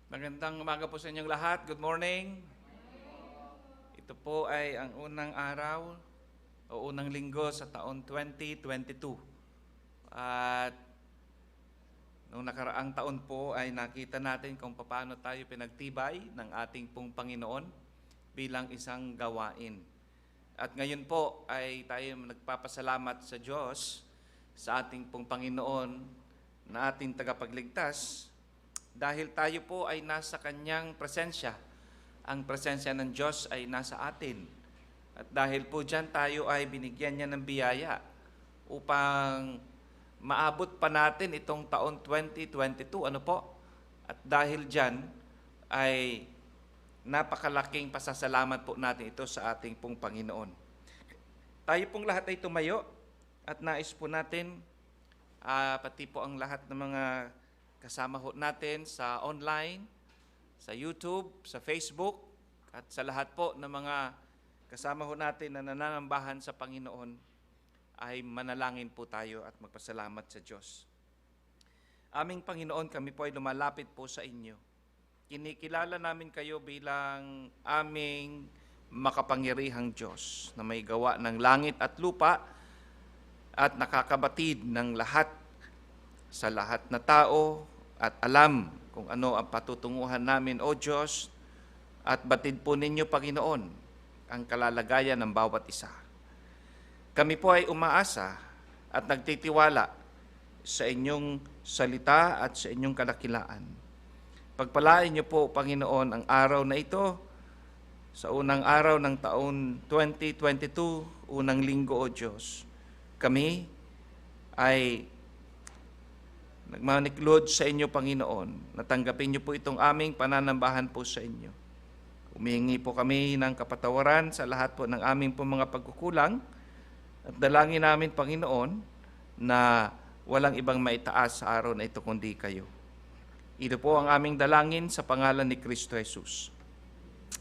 Magandang umaga po sa inyong lahat. Good morning. Ito po ay ang unang araw o unang linggo sa taon 2022. At noong nakaraang taon po ay nakita natin kung paano tayo pinagtibay ng ating pong Panginoon bilang isang gawain. At ngayon po ay tayo nagpapasalamat sa Diyos, sa ating pong Panginoon na ating tagapagligtas, dahil tayo po ay nasa Kanyang presensya. Ang presensya ng Diyos ay nasa atin. At dahil po dyan tayo ay binigyan niya ng biyaya upang maabot pa natin itong taon 2022. Ano po? At dahil dyan ay napakalaking pasasalamat po natin ito sa ating pong Panginoon. Tayo pong lahat ay tumayo at nais po natin, pati po ang lahat ng mga kasama ho natin sa online, sa YouTube, sa Facebook, at sa lahat po ng mga kasama ho natin na nananambahan sa Panginoon, ay manalangin po tayo at magpasalamat sa Diyos. Aming Panginoon, kami po ay lumalapit po sa inyo. Kinikilala namin kayo bilang aming makapangyarihang Diyos na may gawa ng langit at lupa at nakakabatid ng lahat sa lahat na tao at alam kung ano ang patutunguhan namin, O Diyos, at batid po ninyo, Panginoon, ang kalalagayan ng bawat isa. Kami po ay umaasa at nagtitiwala sa inyong salita at sa inyong kadakilaan. Pagpalain niyo po, Panginoon, ang araw na ito, sa unang araw ng taon 2022, unang linggo, O Diyos. Kami ay nagmaniklod sa inyo, Panginoon. Natanggapin niyo po itong aming pananambahan po sa inyo. Humihingi po kami ng kapatawaran sa lahat po ng aming po mga pagkukulang at dalangin namin, Panginoon, na walang ibang maitaas sa araw na ito kundi kayo. Ito po ang aming dalangin sa pangalan ni Kristo Jesus.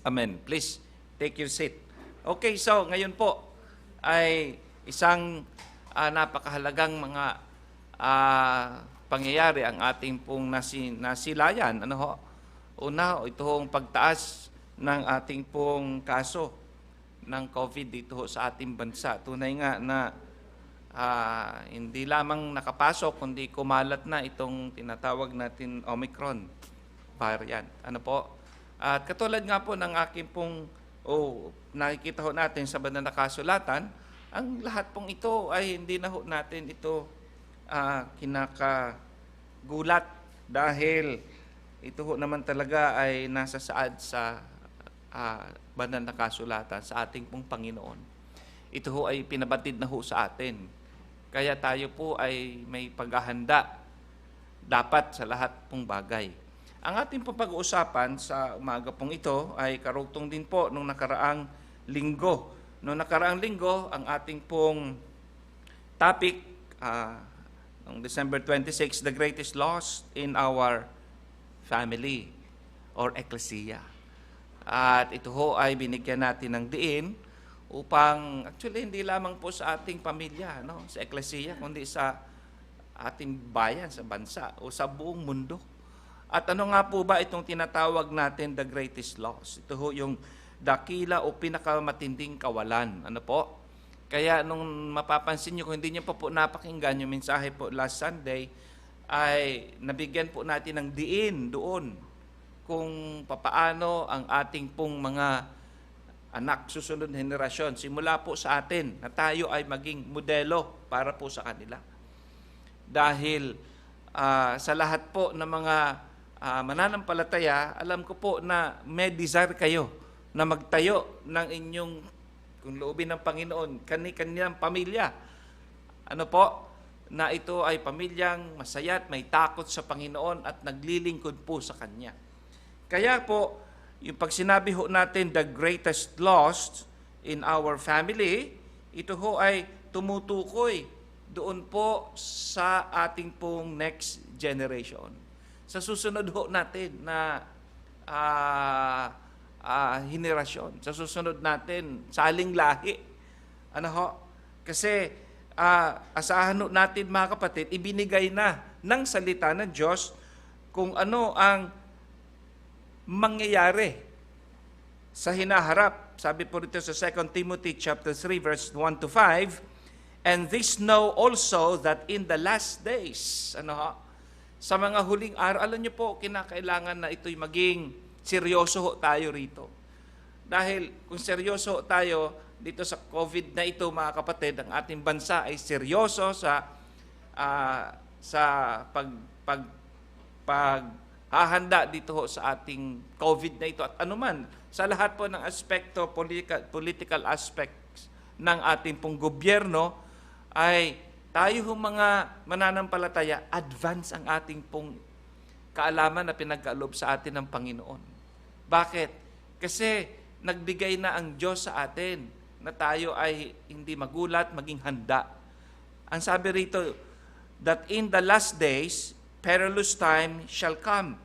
Amen. Please, take your seat. Okay, so ngayon po ay isang napakahalagang mga pangyayari ang ating pong nasilayan. Ano ho? Una, ito hong pagtaas ng ating pong kaso ng COVID dito ho sa ating bansa. Tunay nga na hindi lamang nakapasok, kundi kumalat na itong tinatawag natin Omicron variant. Ano po? At katulad nga po ng aking pong nakikita ho natin sa banal na kasulatan, ang lahat pong ito ay hindi na ho natin ito kinakagulat dahil ito ho naman talaga ay nasa saad sa banal na kasulatan sa ating pong Panginoon. Ito ho ay pinabatid na ho sa atin. Kaya tayo po ay may paghahanda dapat sa lahat pong bagay. Ang ating pong pag-uusapan sa umaga pong ito ay karugtong din po nung nakaraang linggo. Nung nakaraang linggo, ang ating pong topic noong December 26, the greatest loss in our family or ecclesia. At ito ho ay binigyan natin ng diin upang, actually, hindi lamang po sa ating pamilya, no, sa ecclesia, kundi sa ating bayan, sa bansa, o sa buong mundo. At ano nga po ba itong tinatawag natin the greatest loss? Ito ho yung dakila o pinakamatinding kawalan. Ano po? Kaya nung mapapansin nyo, kung hindi nyo pa po napakinggan yung mensahe po last Sunday, ay nabigyan po natin ng diin doon kung papaano ang ating pong mga anak, susunod na henerasyon, simula po sa atin, na tayo ay maging modelo para po sa kanila. Dahil sa lahat po ng mga mananampalataya, alam ko po na may desire kayo na magtayo ng inyong, kung loobin ng Panginoon, kanilang pamilya. Ano po? Na ito ay pamilyang masaya at may takot sa Panginoon at naglilingkod po sa Kanya. Kaya po, yung pag sinabi ho natin the greatest loss in our family, ito ho ay tumutukoy doon po sa ating pong next generation. Sa susunod ho natin na henerasyon, sa susunod natin, saling lahi. Ano ho? Kasi asahan natin mga kapatid, ibinigay na ng salita ng Diyos kung ano ang mangyayari sa hinaharap. Sabi po rito sa 2 Timothy chapter 3 verse 1 to 5, and this know also that in the last days, sa mga huling araw, alam niyo po, kinakailangan na ito'y maging seryoso ho tayo rito. Dahil kung seryoso tayo dito sa COVID na ito, mga kapatid, ang ating bansa ay seryoso sa paghahanda dito ho sa ating COVID na ito. At anuman, sa lahat po ng aspekto, political aspects ng ating pong gobyerno, ay tayo mga mananampalataya, advance ang ating pong kaalaman na pinagkaloob sa atin ng Panginoon. Bakit? Kasi nagbigay na ang Diyos sa atin na tayo ay hindi magulat, maging handa. Ang sabi rito, that in the last days, perilous time shall come.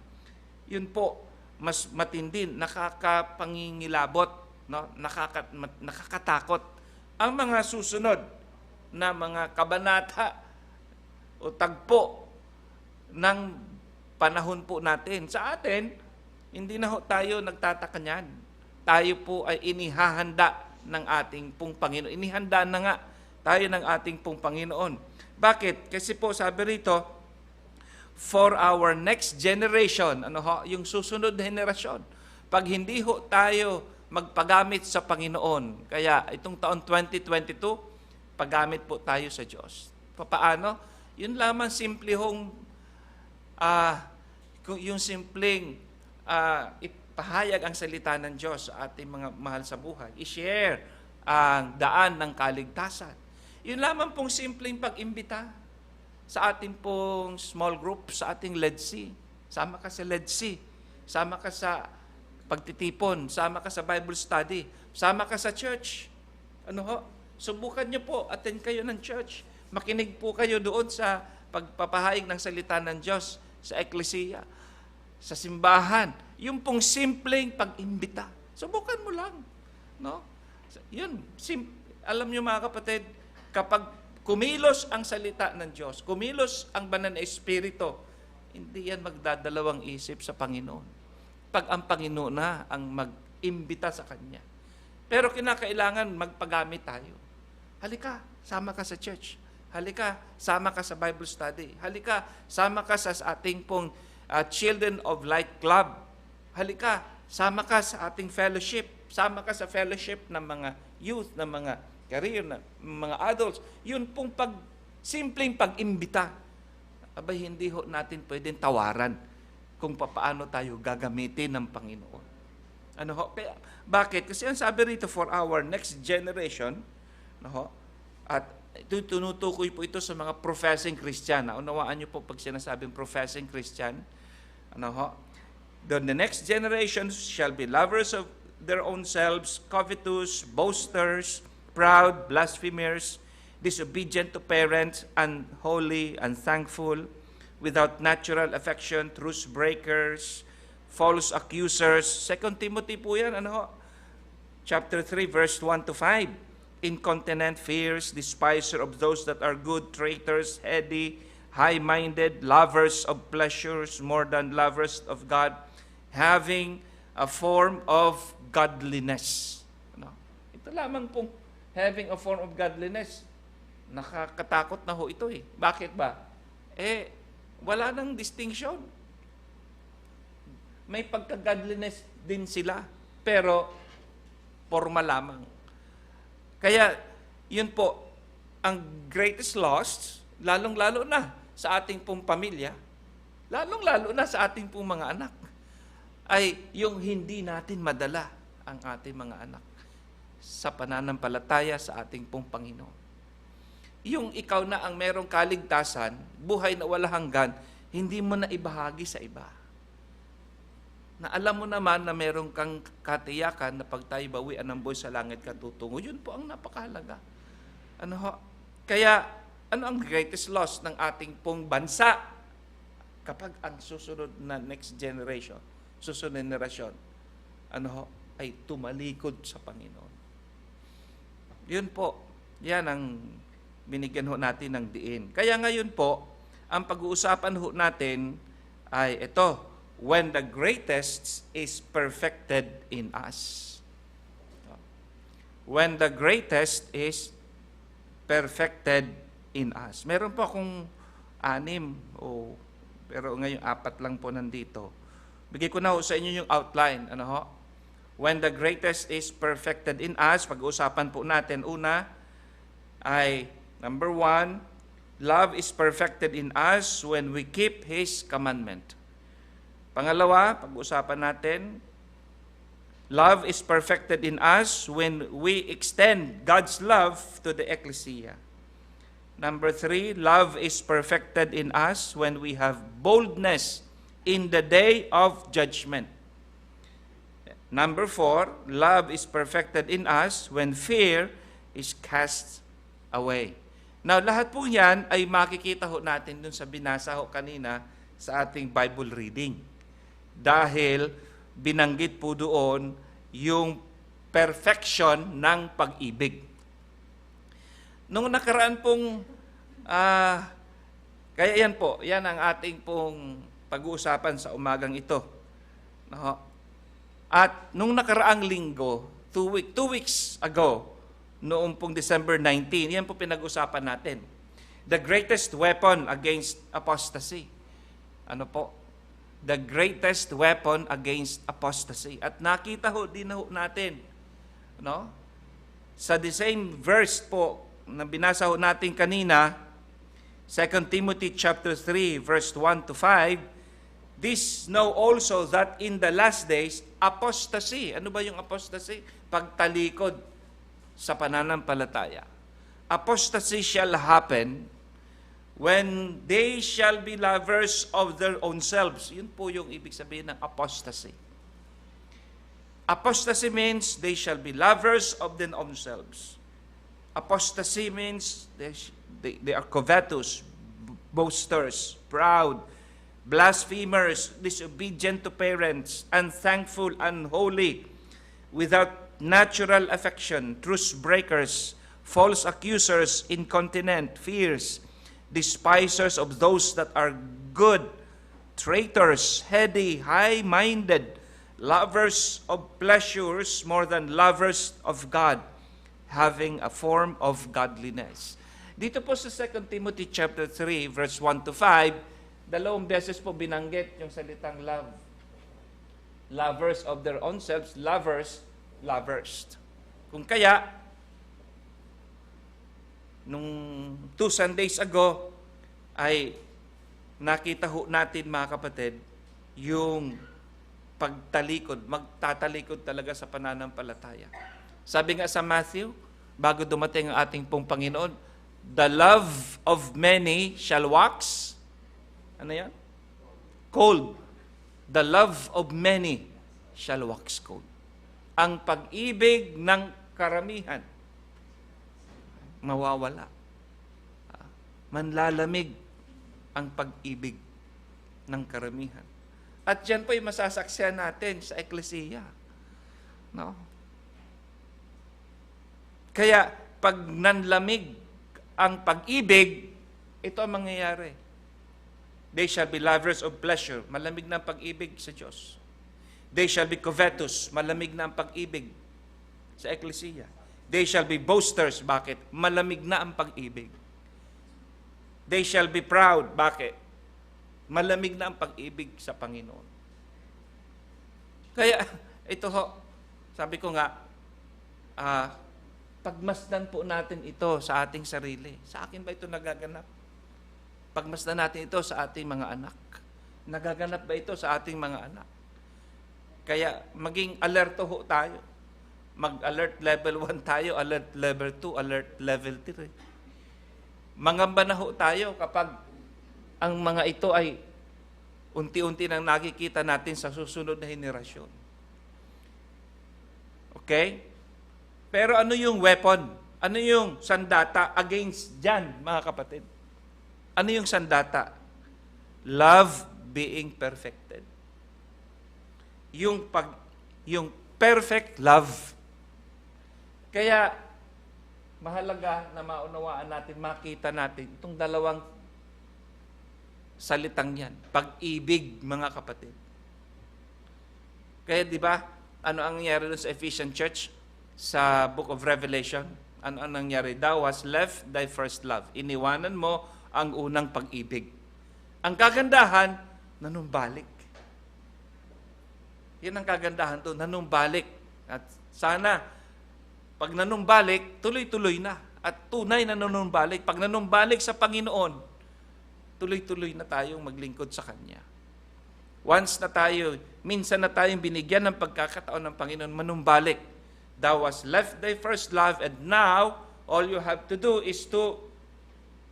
Yun po, mas matindi, nakakapangingilabot, no? Nakakatakot. Ang mga susunod na mga kabanata o tagpo ng panahon po natin. Sa atin, hindi na ho tayo nagtataka niyan. Tayo po ay inihahanda ng ating pong Panginoon. Inihanda na nga tayo ng ating pong Panginoon. Bakit? Kasi po sabi rito, for our next generation, yung susunod na henerasyon. Pag hindi ho tayo magpagamit sa Panginoon, kaya itong taon 2022, paggamit po tayo sa Diyos. Paano? Yun lamang simple hong, yung simpleng ipahayag ang salita ng Diyos sa ating mga mahal sa buhay. I-share ang daan ng kaligtasan. Yun lamang pong simpleng pag-imbita sa ating pong small group, sa ating LEDC. Sama ka sa LEDC. Sama ka sa pagtitipon. Sama ka sa Bible study. Sama ka sa church. Subukan niyo po, attend kayo ng church. Makinig po kayo doon sa pagpapahayag ng salita ng Diyos sa eklesiya, sa simbahan. Yung pong simpleng pag-imbita. Subukan mo lang. No? Yun, alam niyo mga kapatid, kapag kumilos ang salita ng Diyos, kumilos ang banal na Espiritu, hindi yan magdadalawang isip sa Panginoon. Pag ang Panginoon na ang mag-imbita sa Kanya. Pero kinakailangan magpagamit tayo. Halika, sama ka sa church. Halika, sama ka sa Bible study. Halika, sama ka sa ating pong Children of Light Club. Halika, sama ka sa ating fellowship. Sama ka sa fellowship ng mga youth, ng mga career, ng mga adults. Yun pong simpleng pag-imbita. Abay, hindi ho natin pwedeng tawaran kung paano tayo gagamitin ng Panginoon. Bakit? Kasi ang sabi rito, for our next generation, at tinutukoy po ito sa mga professing Christian. Unawaan niyo po pag sinasabing professing Christian. The next generation shall be lovers of their own selves, covetous, boasters, proud, blasphemers, disobedient to parents, unholy, unthankful, without natural affection, truce breakers, false accusers. 2 Timothy po yan, chapter 3, verse 1 to 5. Incontinent, fierce, despiser of those that are good, traitors, heady, high-minded, lovers of pleasures more than lovers of God, having a form of godliness. Ito lamang pong having a form of godliness. Nakakatakot na ho ito eh. Bakit ba? Wala nang distinction. May pagka-godliness din sila, pero forma lamang. Kaya, yun po, ang greatest loss, lalong-lalo na sa ating pong pamilya, lalong-lalo na sa ating pong mga anak, ay yung hindi natin madala ang ating mga anak sa pananampalataya sa ating pong Panginoon. Yung ikaw na ang merong kaligtasan, buhay na wala hanggan, hindi mo na ibahagi sa iba. Na alam mo naman na meron kang katiyakan na pag tayo bawian ng buhay sa langit katutungo, yun po ang napakahalaga. Kaya, ano ang greatest loss ng ating pong bansa kapag ang susunod na next generation, susunod na generasyon, ay tumalikod sa Panginoon. Yun po, yan ang binigyan ho natin ng diin. Kaya ngayon po, ang pag-uusapan ho natin ay ito, when the greatest is perfected in us. When the greatest is perfected in us. Meron po akong 6, pero ngayon 4 lang po nandito. Bigay ko na ho sa inyo yung outline. Ano ho? When the greatest is perfected in us, pag-uusapan po natin, una ay, number 1, love is perfected in us when we keep His commandment. Pangalawa, pag-uusapan natin, love is perfected in us when we extend God's love to the ecclesia. Number 3, love is perfected in us when we have boldness in the day of judgment. Number 4, love is perfected in us when fear is cast away. Now, lahat po yan ay makikita ho natin dun sa binasa ho kanina sa ating Bible reading. Dahil binanggit po doon yung perfection ng pag-ibig. Nung nakaraan pong, kaya yan po, yan ang ating pong pag-uusapan sa umagang ito. No? At nung nakaraang linggo, 2 weeks ago, noong pong December 19, yan po pinag-usapan natin. The greatest weapon against apostasy. Ano po? The greatest weapon against apostasy. At nakita ho din ho natin, no? Sa the same verse po na binasa ho natin kanina, 2 Timothy chapter 3 verse 1 to 5, this know also that in the last days apostasy. Ano ba yung apostasy? Pagtalikod sa pananampalataya. Apostasy shall happen when they shall be lovers of their own selves. Yun po yung ibig sabihin ng apostasy. Apostasy means they shall be lovers of their own selves. Apostasy means they are covetous, boasters, proud, blasphemers, disobedient to parents, unthankful, unholy, without natural affection, truce breakers, false accusers, incontinent, fierce, despisers of those that are good, traitors, heady, high-minded, lovers of pleasures more than lovers of God, having a form of godliness. Dito po sa 2 Timothy chapter 3, verse 1 to 5, 2 beses po binanggit yung salitang love. Lovers of their own selves, lovers. Kung kaya, nung 2 Sundays ago, ay nakita ho natin mga kapatid, yung pagtalikod, magtatalikod talaga sa pananampalataya. Sabi nga sa Matthew, bago dumating ang ating pong Panginoon, the love of many shall wax. Ano yan? Cold. The love of many shall wax cold. Ang pag-ibig ng karamihan mawawala. Manlalamig ang pag-ibig ng karamihan. At yan po yung masasaksihan natin sa eklesiya. No? Kaya, pag nanlamig ang pag-ibig, ito ang mangyayari. They shall be lovers of pleasure. Malamig na ang pag-ibig sa Diyos. They shall be covetous. Malamig na ang pag-ibig sa eklesiya. They shall be boasters. Bakit? Malamig na ang pag-ibig. They shall be proud. Bakit? Malamig na ang pag-ibig sa Panginoon. Kaya, ito ho, sabi ko nga, pagmasdan po natin ito sa ating sarili. Sa akin ba ito nagaganap? Pagmasdan natin ito sa ating mga anak. Nagaganap ba ito sa ating mga anak? Kaya maging alerto ho tayo. Mag-alert level 1 tayo, alert level 2, alert level 3. Mangamba na ho tayo kapag ang mga ito ay unti-unti nang nakikita natin sa susunod na henerasyon. Okay? Pero ano yung weapon? Ano yung sandata against dyan, mga kapatid? Ano yung sandata? Love being perfected. Yung perfect love. Kaya, mahalaga na maunawaan natin, makita natin itong dalawang salitang yan. Pag-ibig, mga kapatid. Kaya di ba, ano ang nangyari doon sa Ephesian Church? Sa Book of Revelation, ano ang nangyari? Thou hast left thy first love. Iniwanan mo ang unang pag-ibig. Ang kagandahan, nanumbalik. Yan ang kagandahan doon, nanumbalik. At sana, pag nanumbalik, tuloy-tuloy na. At tunay na nanumbalik. Pag nanumbalik sa Panginoon, tuloy-tuloy na tayong maglingkod sa Kanya. Once na tayo, minsan na tayong binigyan ng pagkakataon ng Panginoon, manumbalik. Thou hast left thy first love, and now, all you have to do is to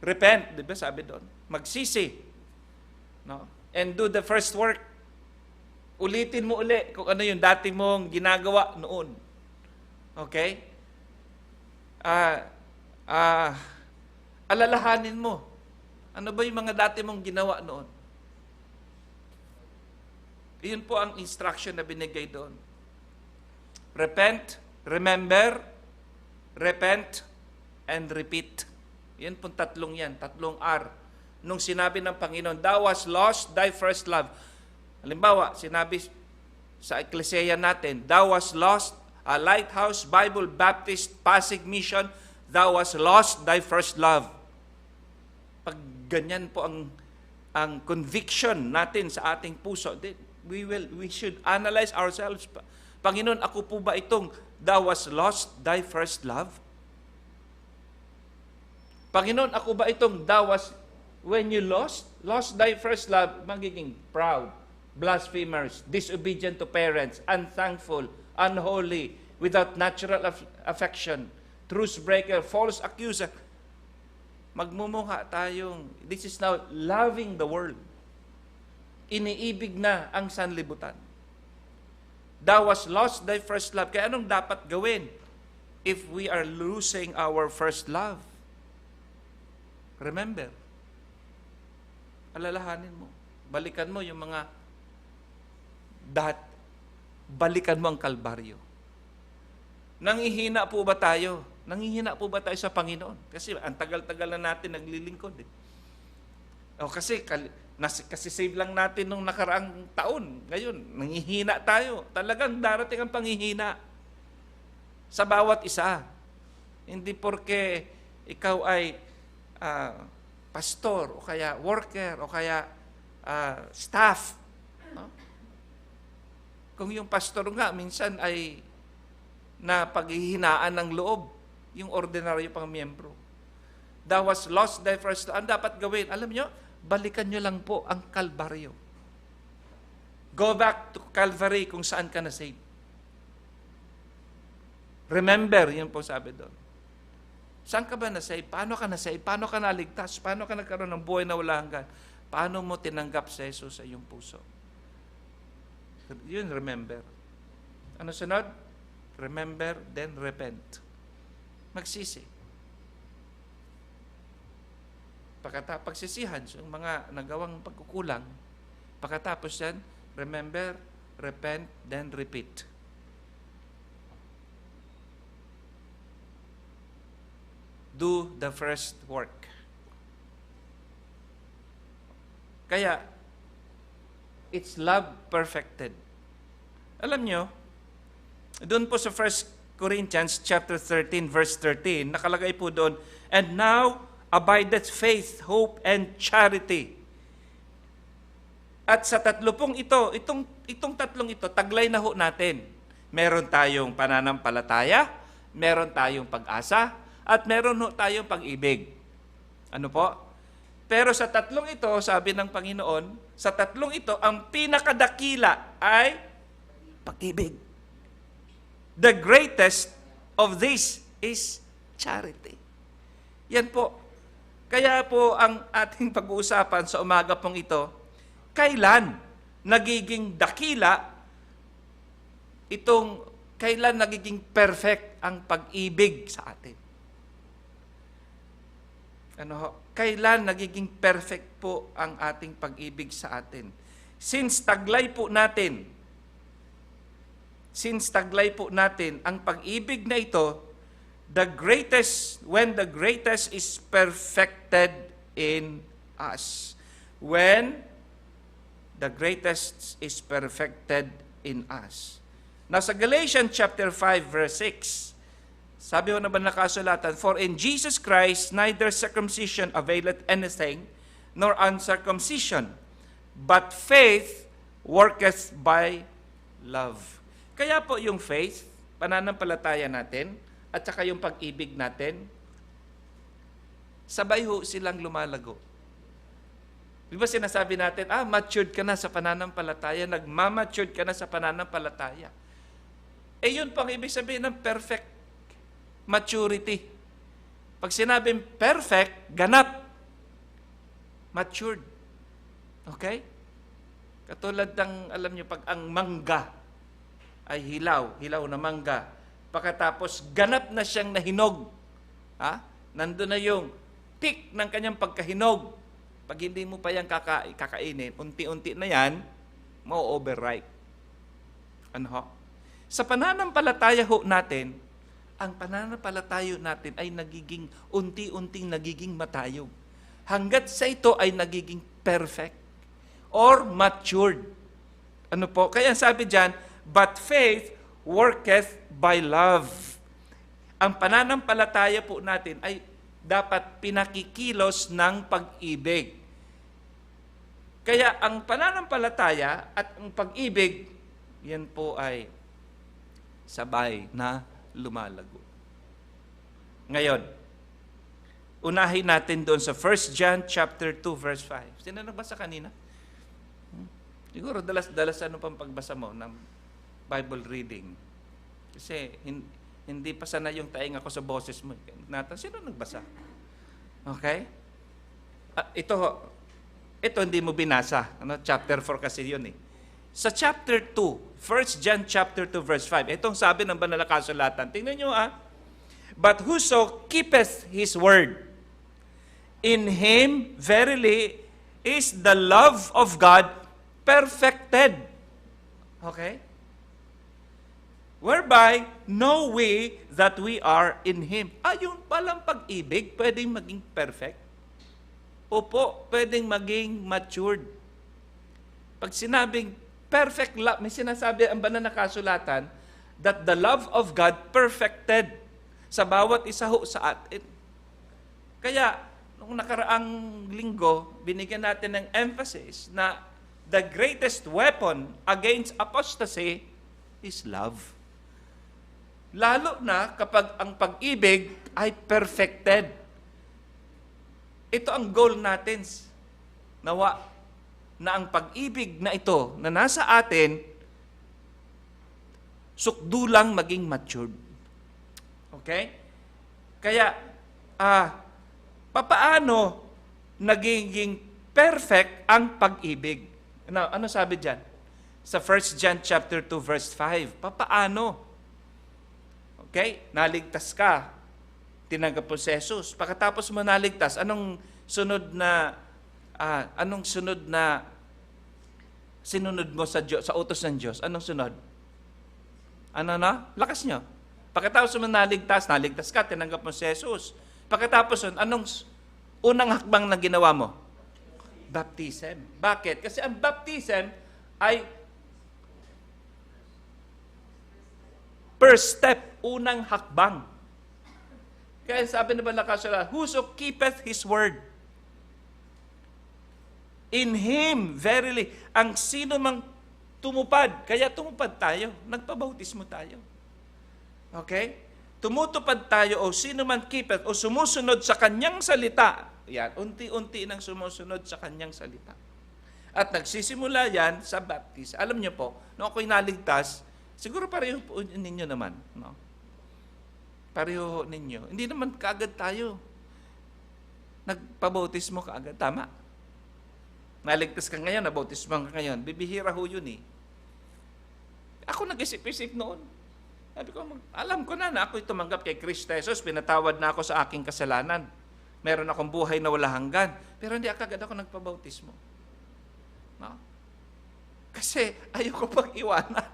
repent. Di ba sabi doon? Magsisi. No? And do the first work. Ulitin mo uli kung ano yung dati mong ginagawa noon. Okay? Alalahanin mo. Ano ba yung mga dati mong ginawa noon? Iyon po ang instruction na binigay doon. Repent, remember, repent, and repeat. Yan pong tatlong yan, tatlong R. Nung sinabi ng Panginoon, thou hast lost thy first love. Halimbawa, sinabi sa Ecclesia natin, thou hast lost a Lighthouse Bible Baptist Pasig Mission, thou hast lost thy first love. Pag ganyan po ang conviction natin sa ating puso, we should analyze ourselves. Panginoon, ako po ba itong thou hast lost thy first love? Panginoon, ako ba itong thou hast, when you lost thy first love, magiging proud, blasphemers, disobedient to parents, unthankful, unholy, without natural affection, truce breaker, false accuser. Magmumukha tayong, this is now loving the world. Iniibig na ang sanlibutan. Thou hast lost thy first love. Kaya anong dapat gawin if we are losing our first love? Remember, alalahanin mo. Balikan mo yung mga balikan mo ang Kalbaryo. Nangihina po ba tayo? Nangihina po ba tayo sa Panginoon? Kasi ang tagal-tagal na natin naglilingkod. Kasi save lang natin nung nakaraang taon. Ngayon, nangihina tayo. Talagang darating ang panghihina sa bawat isa. Hindi porke ikaw ay pastor, o kaya worker, o kaya staff. No? Kung yung pastor nga, minsan ay na paghihinaan ng loob, yung ordinaryo pang miyembro. Thou hast lost thy first love. Ang dapat gawin, alam nyo, balikan nyo lang po ang Kalbaryo. Go back to Calvary kung saan ka na-save. Remember, yun po sabi doon. Saan ka ba na-save? Paano ka na-save? Paano ka naligtas? Paano ka nagkaroon ng buhay na wala hanggan? Paano mo tinanggap si Jesus sa iyong puso? Yun, remember. Ano sunod? Remember, then repent. Magsisi. Pagsisihan yung mga nagawang pagkukulang. Pagkatapos yan, remember, repent, then repeat. Do the first work. Kaya, it's love perfected. Alam nyo, doon po sa 1 Corinthians chapter 13, verse 13, nakalagay po doon, and now abideth faith, hope, and charity. At sa tatlo pong itong tatlong ito, taglay na ho natin. Meron tayong pananampalataya, meron tayong pag-asa, at meron ho tayong pag-ibig. Ano po? Pero sa tatlong ito, sabi ng Panginoon, sa tatlong ito, ang pinakadakila ay pag-ibig. The greatest of this is charity. Yan po. Kaya po ang ating pag-uusapan sa umaga pong ito, kailan nagiging dakila kailan nagiging perfect ang pag-ibig sa atin? Kailan nagiging perfect po ang ating pag-ibig sa atin? Since taglay po natin ang pag-ibig na ito, when the greatest is perfected in us. When the greatest is perfected in us. Now sa Galatians chapter 5 verse 6, sabi ho na ba nakasulatan, for in Jesus Christ neither circumcision availeth anything, nor uncircumcision, but faith worketh by love. Kaya po yung faith, pananampalataya natin, at saka yung pag-ibig natin, sabay ho silang lumalago. Di ba sinasabi natin, matured ka na sa pananampalataya, nagmamatured ka na sa pananampalataya. Eh yun pang ibig sabihin ng perfect maturity. Pag sinabing perfect, ganap, matured. Okay? Katulad ng, alam niyo, pag ang mangga ay hilaw na mangga, pagkatapos ganap na siyang nahinog, nandun na yung peak ng kanyang pagkahinog. Pag hindi mo pa yan kakainin, unti-unti na yan, ma-overripe. Ano ho? Sa pananampalataya ho natin, ang pananampalataya natin ay nagiging unti-unting nagiging matayog. Hanggat sa ito ay nagiging perfect or matured. Ano po? Kaya sabi diyan, but faith worketh by love. Ang pananampalataya po natin ay dapat pinakikilos ng pag-ibig. Kaya ang pananampalataya at ang pag-ibig, yan po ay sabay na lumalago. Ngayon, unahin natin doon sa 1 John chapter 2 verse 5. Sino nagbasa kanina? Siguro dalas ano pang pagbasa mo ng Bible reading. Kasi hindi pa sana yung tainga ko sa boses mo. Nathan, sino nagbasa? Okay? Ito hindi mo binasa. Chapter 4 kasi yun eh. Sa chapter 2, 1 John chapter 2 verse 5, itong sabi ng banal na kasulatan. Tingnan nyo but whoso keepeth his word, in him verily is the love of God perfected. Okay? Whereby know we that we are in him. Yung palang pag-ibig, pwedeng maging perfect. Opo, pwedeng maging matured. Pag sinabing perfect love, may sinasabi ang banal na kasulatan that the love of God perfected sa bawat isa ho sa atin. Kaya, nung nakaraang linggo, binigyan natin ng emphasis na the greatest weapon against apostasy is love. Lalo na kapag ang pag-ibig ay perfected. Ito ang goal natin. Nawa na ang pag-ibig na ito na nasa atin, sukdulang maging matured. Okay? Kaya, papaano nagiging perfect ang pag-ibig? Ano sabi dyan? Sa 1 John chapter 2 verse 5. Papaano? Okay? Naligtas ka. Tinanggap mo si Jesus. Pagkatapos mo naligtas, anong sunod na sinunod mo sa Diyos, sa utos ng Diyos? Anong sunod? Lakas nyo. Pagkatapos mo naligtas ka, tinanggap mo si Jesus. Pagkatapos anong unang hakbang na ginawa mo? Baptism. Bakit? Kasi ang baptism ay first step, unang hakbang. Kaya sabi na ba nakasulatan, whoso keepeth his word, in him, verily, ang sino mang tumupad, kaya tumupad tayo, nagpabautismo tayo. Okay? Tumutupad tayo o sino man keepeth o sumusunod sa kanyang salita. Yan, unti-unti nang sumusunod sa kanyang salita. At nagsisimula yan sa baptism. Alam niyo po, nung ako'y naligtas, siguro pareho po ninyo naman. No? Pareho ninyo. Hindi naman kaagad tayo nagpabautismo kaagad. Tama. Naligtas ka ngayon, nabautismo ka ngayon. Bibihira ho yun eh. Ako nag-isip-isip noon. Sabi ko, alam ko na ako'y tumanggap kay Kristo Jesus, pinatawad na ako sa aking kasalanan. Meron akong buhay na wala hanggan. Pero hindi agad ako nagpabautismo. No? Kasi ayoko pang iwanan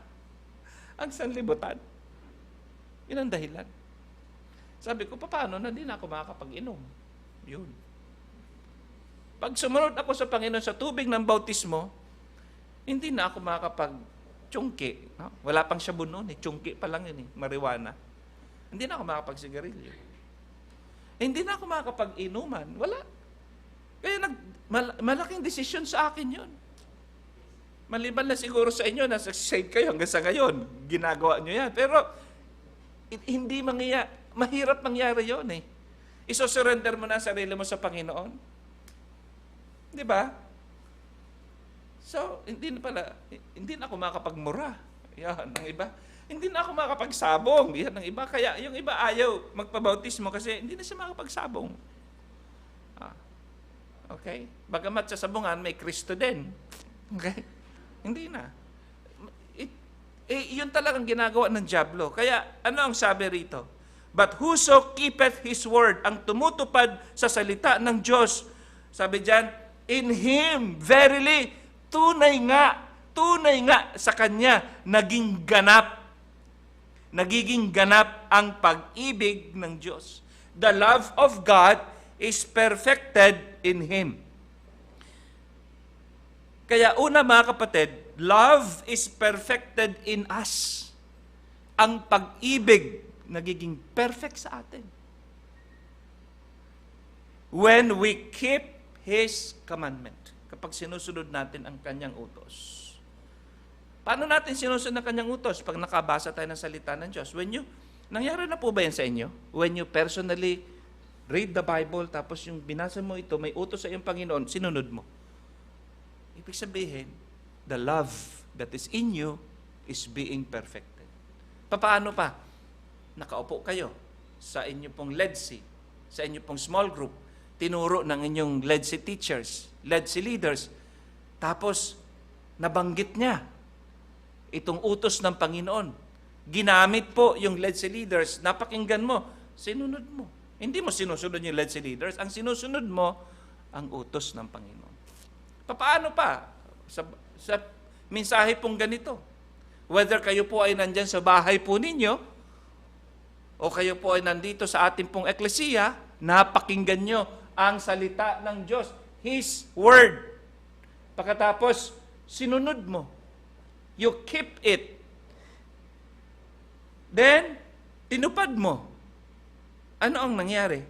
ang sanlibutan. Yun ang dahilan. Sabi ko, paano na din ako makakapag-inom? Yun. Pag sumunod ako sa Panginoon sa tubig ng bautismo, hindi na ako makakapag chungki. No? Wala pang shabu noon eh. Chungki pa lang yun eh. Marijuana. Hindi na ako makapagsigarilyo. Hindi na ako makakapag-inuman. Wala. Kaya malaking desisyon sa akin yun. Maliban na siguro sa inyo, nasa-save kayo hanggang sa ngayon. Ginagawa nyo yan. Pero, hindi mahirap mangyari yun eh. Iso-surrender mo na ang sarili mo sa Panginoon. Di ba? So, hindi na ako makapagmura. Yan, ang iba. Hindi na ako makapagsabong. Yan ang iba. Kaya yung iba ayaw magpabautismo kasi hindi na siya makapagsabong. Okay? Bagamat sa sabungan, may Kristo din. Okay? Hindi na. Yun talagang ginagawa ng dyablo. Kaya, ano ang sabi rito? But whoso keepeth His word, ang tumutupad sa salita ng Diyos, sabi diyan, in Him, verily, tunay nga sa Kanya, nagiging ganap ang pag-ibig ng Diyos. The love of God is perfected in Him. Kaya una mga kapatid, love is perfected in us. Ang pag-ibig nagiging perfect sa atin. When we keep His commandment. Kapag sinusunod natin ang Kanyang utos. Paano natin sinusunod ang Kanyang utos? Pag nakabasa tayo ng salita ng Diyos. Nangyari na po ba yan sa inyo? When you personally read the Bible, tapos yung binasa mo ito, may utos sa iyong Panginoon, sinunod mo. Ibig sabihin, the love that is in you is being perfected. Paano pa? Nakaupo kayo sa inyo pong LEDC, sa inyo pong small group, tinuro ng inyong LEDC teachers, LEDC leaders, tapos nabanggit niya itong utos ng Panginoon. Ginamit po yung LEDC leaders, napakinggan mo, sinunod mo. Hindi mo sinusunod yung LEDC leaders, ang sinusunod mo, ang utos ng Panginoon. Paano pa? Sa mensahe pong ganito. Whether kayo po ay nandyan sa bahay po ninyo, o kayo po ay nandito sa ating pong eklesiya, napakinggan nyo ang salita ng Diyos, His Word. Pagkatapos, sinunod mo. You keep it. Then, tinupad mo. Ano ang nangyari?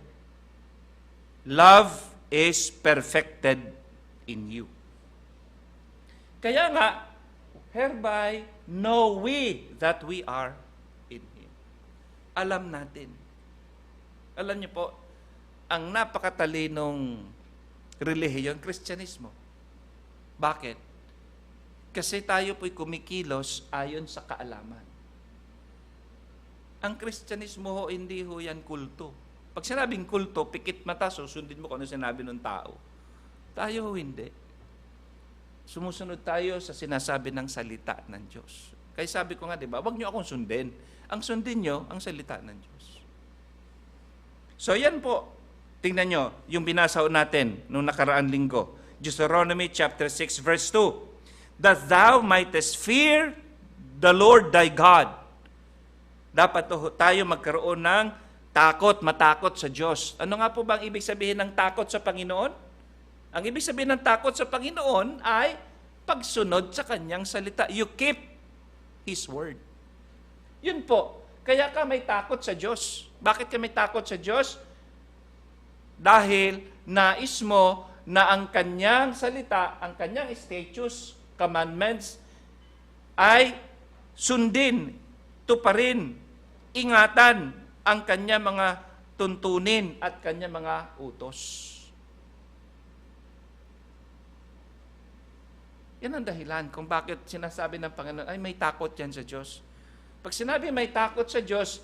Love is perfected in you. Kaya nga, hereby know we that we are in Him. Alam natin. Alam niyo po, ang napakatalinong relihiyon, Kristyanismo. Bakit? Kasi tayo po'y kumikilos ayon sa kaalaman. Ang Kristyanismo ho, hindi ho yan kulto. Pag sinabing kulto, pikit mata, susundin mo kung ano sinabi ng tao. Tayo ho hindi. Sumusunod tayo sa sinasabi ng salita ng Diyos. Kaya sabi ko nga, di ba, wag niyo akong sundin. Ang sundin niyo, ang salita ng Diyos. So yan po, tingnan nyo, yung binasa natin nung nakaraan linggo. Deuteronomy chapter 6 verse 2. That thou mightest fear the Lord thy God. Dapat tayo magkaroon ng matakot sa Diyos. Ano nga po ba ang ibig sabihin ng takot sa Panginoon? Ang ibig sabihin ng takot sa Panginoon ay pagsunod sa Kanyang salita. You keep His word. Yun po. Kaya ka may takot sa Diyos. Bakit ka may takot sa Diyos? Dahil nais mo na ang Kanyang salita, ang Kanyang statutes, commandments, ay sundin, tuparin, ingatan ang Kanyang mga tuntunin at Kanyang mga utos. Yan ang dahilan kung bakit sinasabi ng Panginoon, ay may takot yan sa Diyos. Pag sinabi may takot sa Diyos,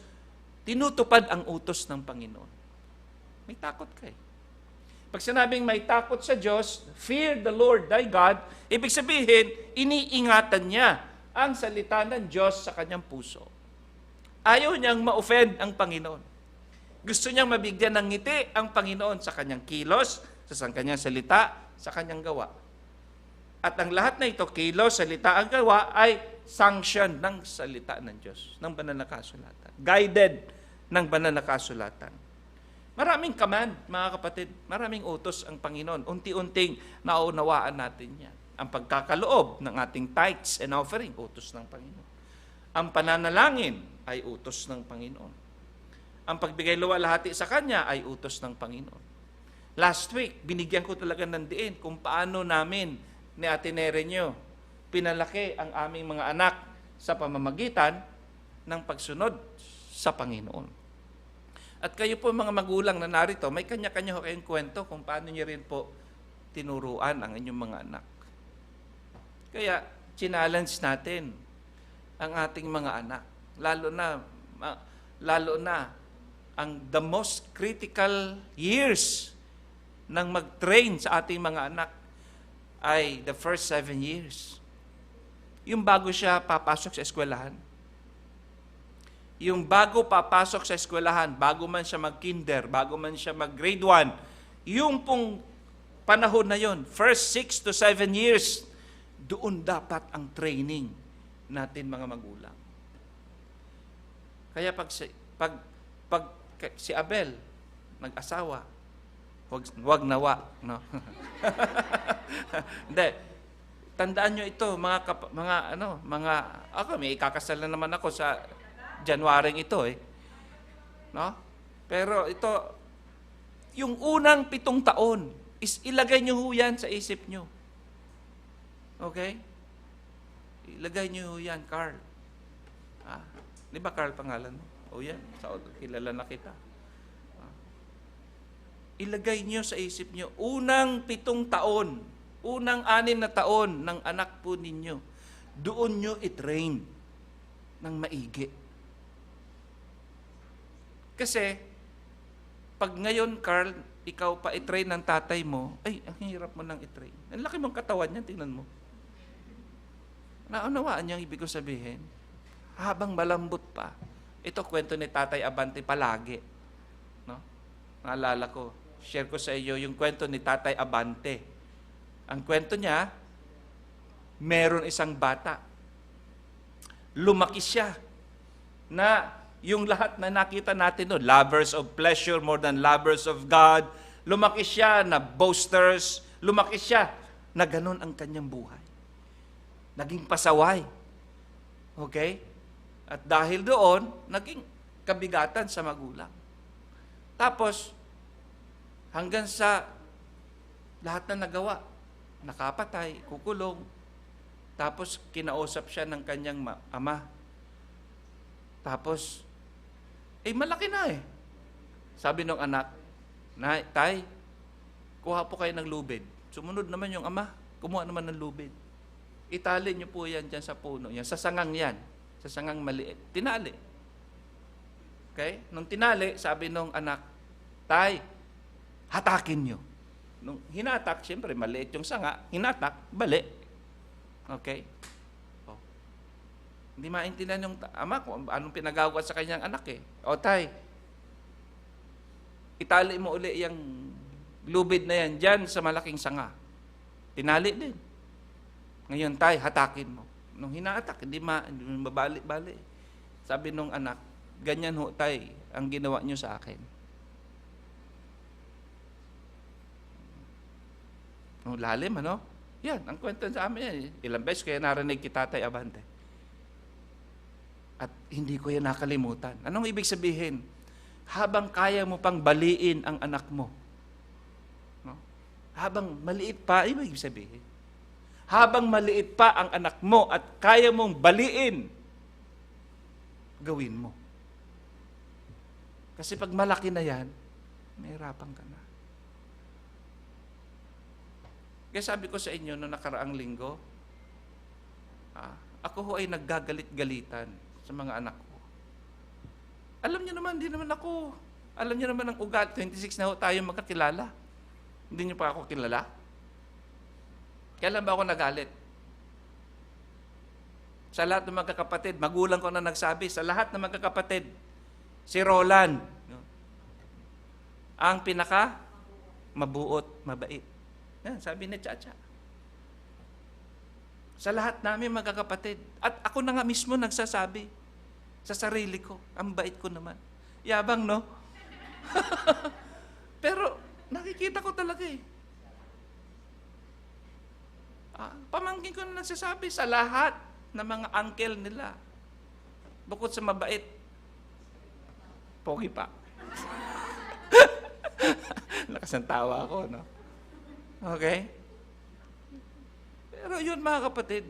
tinutupad ang utos ng Panginoon. May takot ka eh. Pag sinabing may takot sa Diyos, fear the Lord thy God, ibig sabihin, iniingatan niya ang salita ng Diyos sa kanyang puso. Ayaw niyang ma-offend ang Panginoon. Gusto niyang mabigyan ng ngiti ang Panginoon sa kanyang kilos, sa kanyang salita, sa kanyang gawa. At ang lahat na ito, kilos, salita, ang gawa, ay sanction ng salita ng Diyos, ng banal na kasulatan. Guided ng banal na kasulatan. Maraming command, mga kapatid. Maraming utos ang Panginoon. Unti-unting naunawaan natin yan. Ang pagkakaloob ng ating tithes and offering, utos ng Panginoon. Ang pananalangin ay utos ng Panginoon. Ang pagbigay luwalhati sa Kanya ay utos ng Panginoon. Last week, binigyan ko talaga ng diin kung paano namin ni Ate Nerenyo pinalaki ang aming mga anak sa pamamagitan ng pagsunod sa Panginoon. At kayo po mga magulang na narito, may kanya-kanya kayong kwento kung paano niyo rin po tinuruan ang inyong mga anak. Kaya, challenge natin ang ating mga anak. Lalo na ang the most critical years ng mag-train sa ating mga anak ay the first 7 years. Yung bago siya papasok sa eskwelahan. Yung bago papasok sa eskwelahan, bago man siya mag-kinder, bago man siya mag-grade 1, yung pong panahon na yon, first 6 to 7 years, doon dapat ang training natin mga magulang. Kaya pag si Abel nag-asawa, wag nawa, no? Hindi. Tandaan nyo ito, ako may ikakasal na naman ako sa January ito No? Pero ito, yung unang 7 taon, is ilagay nyo yan sa isip nyo. Okay? Ilagay nyo yan, Carl. Di ba Carl pangalan mo? Yan, kilala na kita. Ilagay nyo sa isip nyo, unang 7 taon, unang 6 na taon ng anak po ninyo, doon nyo i-train ng maigi. Kasi, pag ngayon, Carl, ikaw pa i-train ng tatay mo, ang hirap mo nang i-train. Ang laki mong katawan niyan, tingnan mo. Naunawaan niyo ang ibig ko sabihin? Habang malambot pa, ito kwento ni Tatay Abante palagi. No? Naalala ko, share ko sa iyo yung kwento ni Tatay Abante. Ang kwento niya, meron isang bata. Lumaki siya na yung lahat na nakita natin doon, lovers of pleasure more than lovers of God, lumaki siya na boasters, lumaki siya na ganun ang kanyang buhay. Naging pasaway. Okay? At dahil doon, naging kabigatan sa magulang. Tapos, hanggang sa lahat na nagawa, nakapatay, kukulong, tapos kinausap siya ng kanyang ama. Tapos, malaki na Sabi ng anak, Tay, kuha po kayo ng lubid. Sumunod naman yung ama, kumuha naman ng lubid. Itali niyo po yan dyan sa puno. Yan, sa sangang yan. Sa sangang maliit. Tinali. Okay? Nung tinali, sabi nung anak, Tay, hatakin niyo. Nung hinatak, siyempre maliit yung sanga, hinatak, bali. Okay? Hindi maintindihan yung ama kung anong pinagawa sa kanyang anak Tay, itali mo uli yung lubid na yan dyan sa malaking sanga. Tinali din. Ngayon, Tay, hatakin mo. Nung hinatak, hindi mabali-bali. Sabi nung anak, ganyan ho, Tay, ang ginawa nyo sa akin. Lalim, Yan, ang kwento sa amin yan. Ilang beses kaya narinig kita, Tatay Abante. At hindi ko yan nakalimutan. Anong ibig sabihin? Habang kaya mo pang baliin ang anak mo, habang maliit pa, ibig sabihin, habang maliit pa ang anak mo at kaya mong baliin, gawin mo. Kasi pag malaki na yan, mahirapan ka na. Kaya sabi ko sa inyo noong nakaraang linggo, ako ho ay naggagalit-galitan sa mga anak ko. Alam niyo naman, alam niyo naman ang ugat, 26 na ho tayo magkakilala. Hindi niyo pa ako kilala? Kailan ba ako nagalit? Sa lahat ng magkakapatid, magulang ko na nagsabi, sa lahat ng magkakapatid, si Roland, ang pinaka mabuot, mabait. Yan, sabi ni Chacha. Sa lahat namin magkakapatid. At ako na nga mismo nagsasabi sa sarili ko, ang bait ko naman. Yabang, no? Pero nakikita ko talaga Pamangkin ko na nagsasabi sa lahat ng mga uncle nila. Bukod sa mabait, pogi pa. Lakas ng tawa ako, no? Okay? Pero yun, mga kapatid,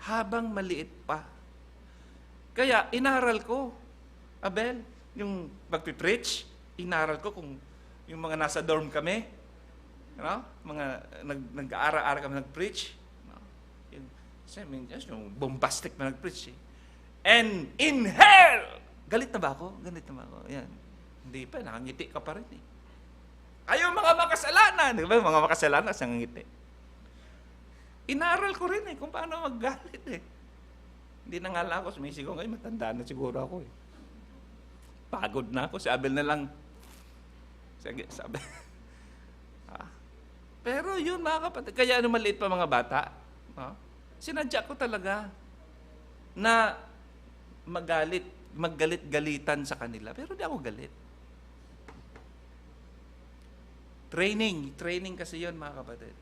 habang maliit pa. Kaya, inaral ko, Abel, yung magpipreach, inaral ko kung yung mga nasa dorm kami, mga nag-aaral-aral kami nag-preach, yung bombastic na nag-preach. And in hell! Galit na ba ako? Yan. Hindi pa, nakangiti ka pa rin eh. Kayo mga makasalanan! Di ba? Mga makasalanan, nakangiti. Inaral ko rin kung paano maggalit eh. Hindi na nga lang ako, sumisigaw ngayon, matanda na siguro ako eh. Pagod na ako, si Abel na lang. Sige, sabi. Pero yun mga kapatid, kaya maliit pa mga bata, sinadya ko talaga na maggalit-galitan sa kanila. Pero di ako galit. Training kasi yun mga kapatid.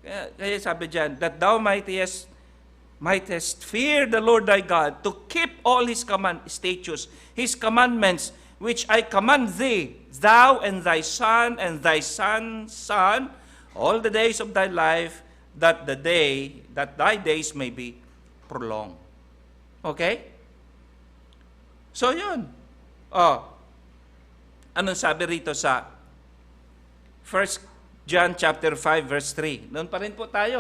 Kaya sabi dyan, that thou mightest fear the Lord thy God, to keep all His statutes, His commandments, which I command thee, thou and thy son and thy son's son, all the days of thy life, that thy days may be prolonged. Okay? So yun. Anong sabi rito sa 1 John chapter 5 verse 3? Doon pa rin po tayo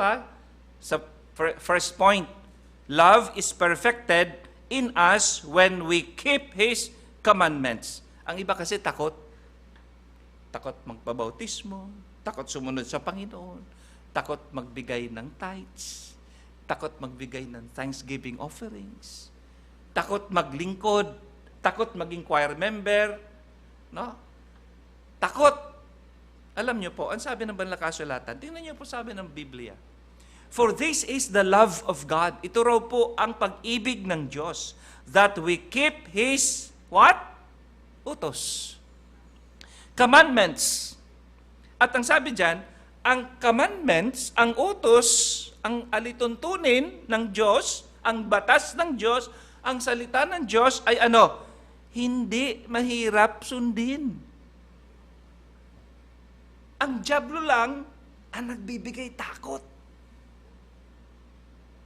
sa first point. Love is perfected in us when we keep His commandments. Ang iba kasi takot. Takot magpabautismo, takot sumunod sa Panginoon, takot magbigay ng tithes, takot magbigay ng thanksgiving offerings, takot maglingkod, takot maging choir member, no? Takot. Alam niyo po, ang sabi ng Banal na Kasulatan, tingnan niyo po sabi ng Biblia, for this is the love of God. Ito raw po ang pag-ibig ng Diyos, that we keep His, what? Utos. Commandments. At ang sabi dyan, ang commandments, ang utos, ang alituntunin ng Diyos, ang batas ng Diyos, ang salita ng Diyos ay ano? Hindi mahirap sundin. Ang dyablo lang ang nagbibigay takot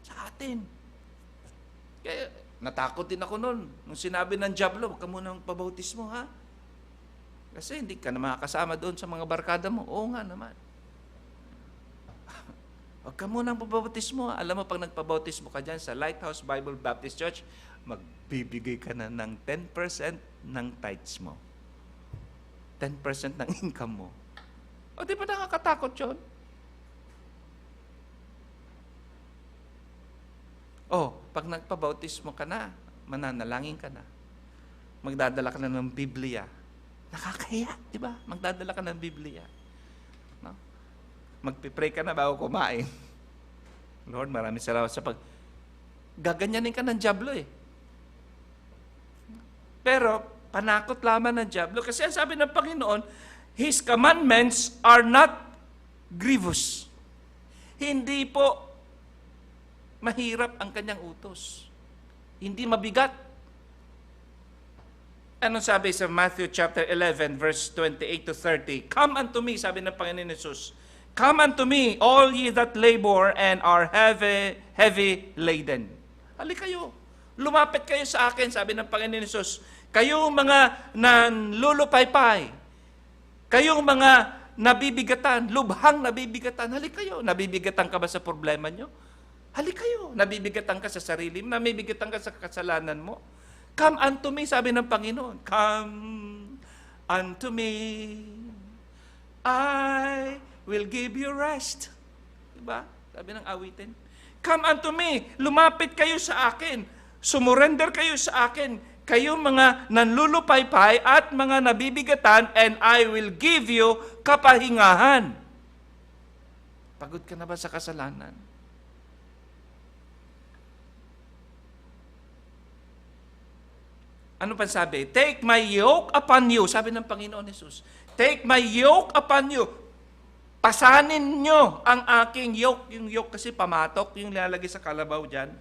sa atin. Kaya natakot din ako noon. Nung sinabi ng dyablo, huwag ka muna magpabautismo, ha? Kasi hindi ka na makakasama doon sa mga barkada mo. Oo nga naman. Huwag ka muna magpabautismo, ha? Alam mo, pag nagpabautismo ka dyan sa Lighthouse Bible Baptist Church, magbibigay ka na ng 10% ng tithes mo. 10% ng income mo. O di ba nakakatakot yun? Pag nagpabautismo ka na, mananalangin ka na, magdadala ka na ng Biblia. Nakakahiya, di ba? Magdadala ka ng Biblia. No? Magpipray ka na bago kumain. Lord, maraming salamat sa gaganyanin ka ng dyablo eh. Pero, panakot lamang ng dyablo. Kasi ang sabi ng Panginoon, His commandments are not grievous. Hindi po mahirap ang kanyang utos. Hindi mabigat. Ano sabi sa Matthew chapter 11 verse 28 to 30? Come unto me, sabi ng Panginoon Jesus. Come unto me, all ye that labor and are heavy laden. Halika kayo. Lumapit kayo sa akin, sabi ng Panginoon Jesus. Kayong mga nanlulupaypay, kayong mga nabibigatan, lubhang nabibigatan, halik kayo. Nabibigatan ka ba sa problema nyo? Halik kayo. Nabibigatan ka sa sarili mo, nabibigatan ka sa kasalanan mo. Come unto me, sabi ng Panginoon. Come unto me, I will give you rest. Diba? Sabi ng awitin. Come unto me, lumapit kayo sa akin, sumurrender kayo sa akin, kayong mga nanlulupaypay at mga nabibigatan, and I will give you kapahingahan. Pagod ka na ba sa kasalanan? Ano pa sabi? Take my yoke upon you. Sabi ng Panginoon Jesus, take my yoke upon you. Pasanin nyo ang aking yoke. Yung yoke kasi pamatok, yung nilalagay sa kalabaw dyan,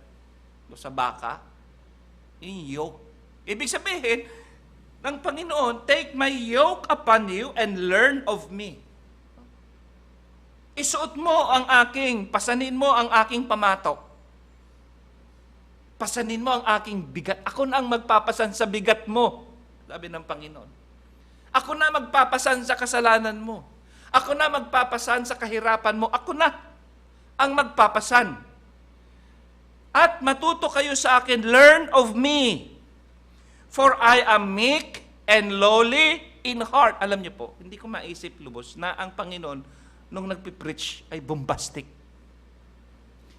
o sa baka. Yung yoke. Ibig sabihin, ng Panginoon, take my yoke upon you and learn of me. Isuot mo ang pasanin mo ang aking pamatok. Pasanin mo ang aking bigat. Ako na ang magpapasan sa bigat mo, sabi ng Panginoon. Ako na magpapasan sa kasalanan mo. Ako na magpapasan sa kahirapan mo. Ako na ang magpapasan. At matuto kayo sa akin, learn of me. For I am meek and lowly in heart. Alam niyo po, hindi ko maisip lubos na ang Panginoon nung nagpipreach ay bombastic.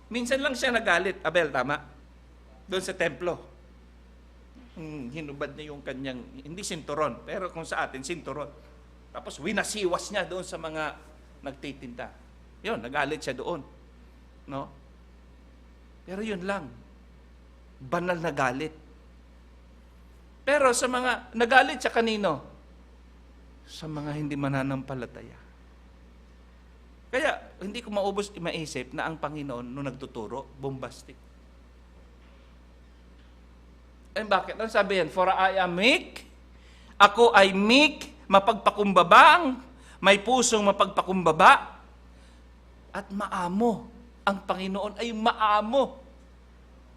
Minsan lang siya nagalit. Abel, tama? Doon sa templo. Hinubad niya yung kanyang, hindi sinturon, pero kung sa atin, sinturon. Tapos winasiwas niya doon sa mga nagtitinda. Yun, nagalit siya doon. No? Pero yun lang. Banal na galit. Pero sa mga, nagalit siya kanino? Sa mga hindi mananampalataya. Kaya, hindi ko maisip na ang Panginoon nung nagtuturo, bombastic. And bakit? Ano sabi yan? For I am meek, ako ay meek, mapagpakumbabang, may pusong mapagpakumbaba, at maamo. Ang Panginoon ay maamo.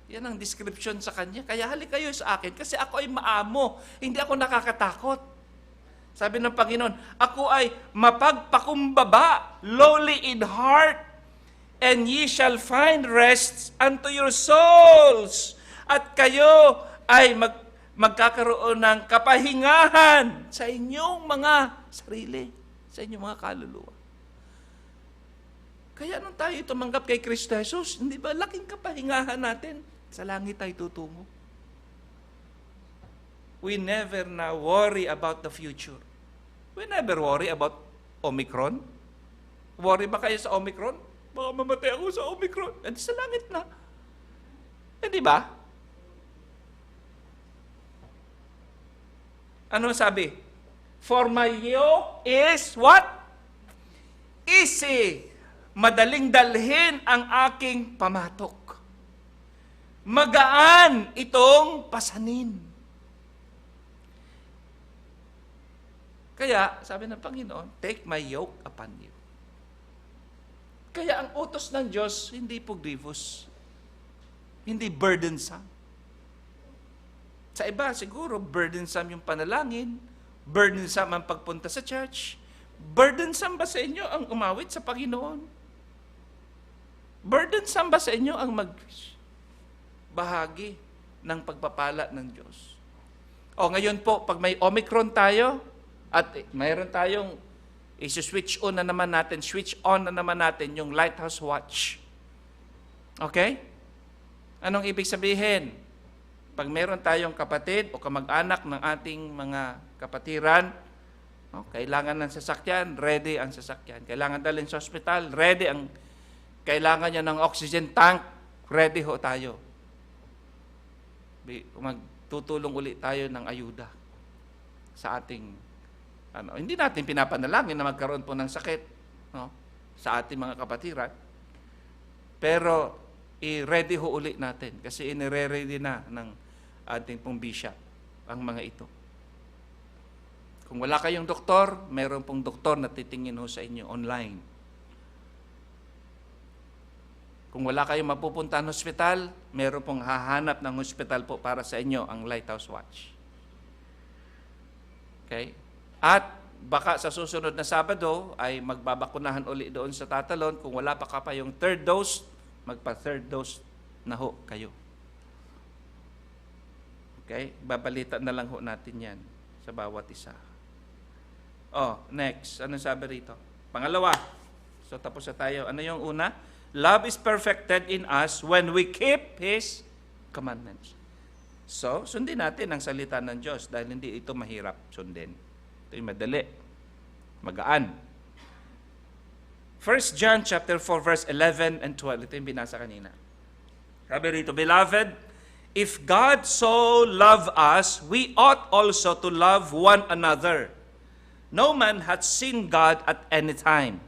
Yan ang description sa Kanya. Kaya halik kayo sa akin kasi ako ay maamo. Hindi ako nakakatakot. Sabi ng Panginoon, ako ay mapagpakumbaba, lowly in heart, and ye shall find rest unto your souls. At kayo ay magkakaroon ng kapahingahan sa inyong mga sarili, sa inyong mga kaluluwa. Kaya nung tayo tumanggap kay Kristo Jesus, hindi ba laking kapahingahan natin? Sa langit tayo tutungo. We never now worry about the future. We never worry about Omicron. Worry ba kayo sa Omicron? Baka mamatay ako sa Omicron. Hindi sa langit na. Hindi ba? Ano sabi? For my yoke is what? Easy. Madaling dalhin ang aking pamatok. Magaan itong pasanin. Kaya, sabi ng Panginoon, take my yoke upon you. Kaya ang utos ng Diyos, hindi po grievous. Hindi burdensome. Sa iba, siguro, burdensome yung panalangin, burdensome ang pagpunta sa church. Burdensome ba sa inyo ang umawit sa Panginoon? Burdensome ba sa inyo ang bahagi ng pagpapala ng Diyos? O ngayon po, pag may Omicron tayo, at mayroon tayong switch on na naman natin yung Lighthouse Watch. Okay? Anong ibig sabihin? Pag meron tayong kapatid o kamag-anak ng ating mga kapatiran, kailangan ng sasakyan, ready ang sasakyan. Kailangan dalhin sa ospital, ready ang kailangan niya ng oxygen tank, ready ho tayo. Magtutulong ulit tayo ng ayuda sa ating, hindi natin pinapanalangin na magkaroon po ng sakit, no, sa ating mga kapatiran. Pero, i-ready ho ulit natin kasi inire-ready na ng ating pong bishop ang mga ito. Kung wala kayong doktor, meron pong doktor na titingin ho sa inyo online. Kung wala kayong mapupuntahan hospital, meron pong hahanap ng hospital po para sa inyo ang Lighthouse Watch. Okay? At baka sa susunod na Sabado ay magbabakunahan uli doon sa Tatalon. Kung wala pa yung third dose, magpa-third dose na ho kayo. Okay? Babalita na lang ho natin yan sa bawat isa. Next. Anong sabi rito? Pangalawa. So tapos na tayo. Ano yung una? Love is perfected in us when we keep His commandments. So, sundin natin ang salita ng Diyos dahil hindi ito mahirap sundin. Ito yung madali. Magaan. 1 John chapter 4 verse 11 and 12. Ito yung binasa kanina. Sabi rito, Beloved, if God so love us, we ought also to love one another. No man hath seen God at any time.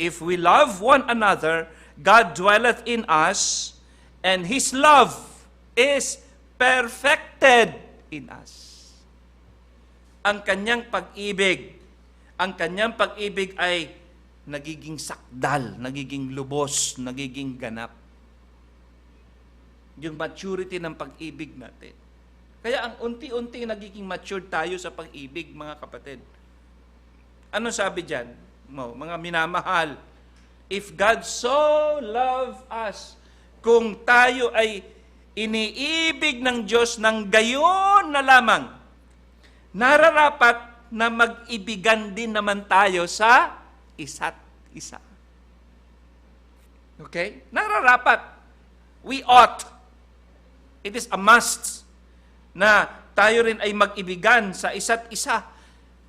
If we love one another, God dwelleth in us, and His love is perfected in us. Ang kanyang pag-ibig ay nagiging sakdal, nagiging lubos, nagiging ganap. Yung maturity ng pag-ibig natin. Kaya ang unti-unti nagiging matured tayo sa pag-ibig, mga kapatid. Ano sabi dyan? Mga minamahal, if God so loved us, kung tayo ay iniibig ng Diyos ng gayon na lamang, nararapat na mag-ibigan din naman tayo sa isa't isa. Okay? Nararapat. We ought. It is a must na tayo rin ay mag-ibigan sa isa't isa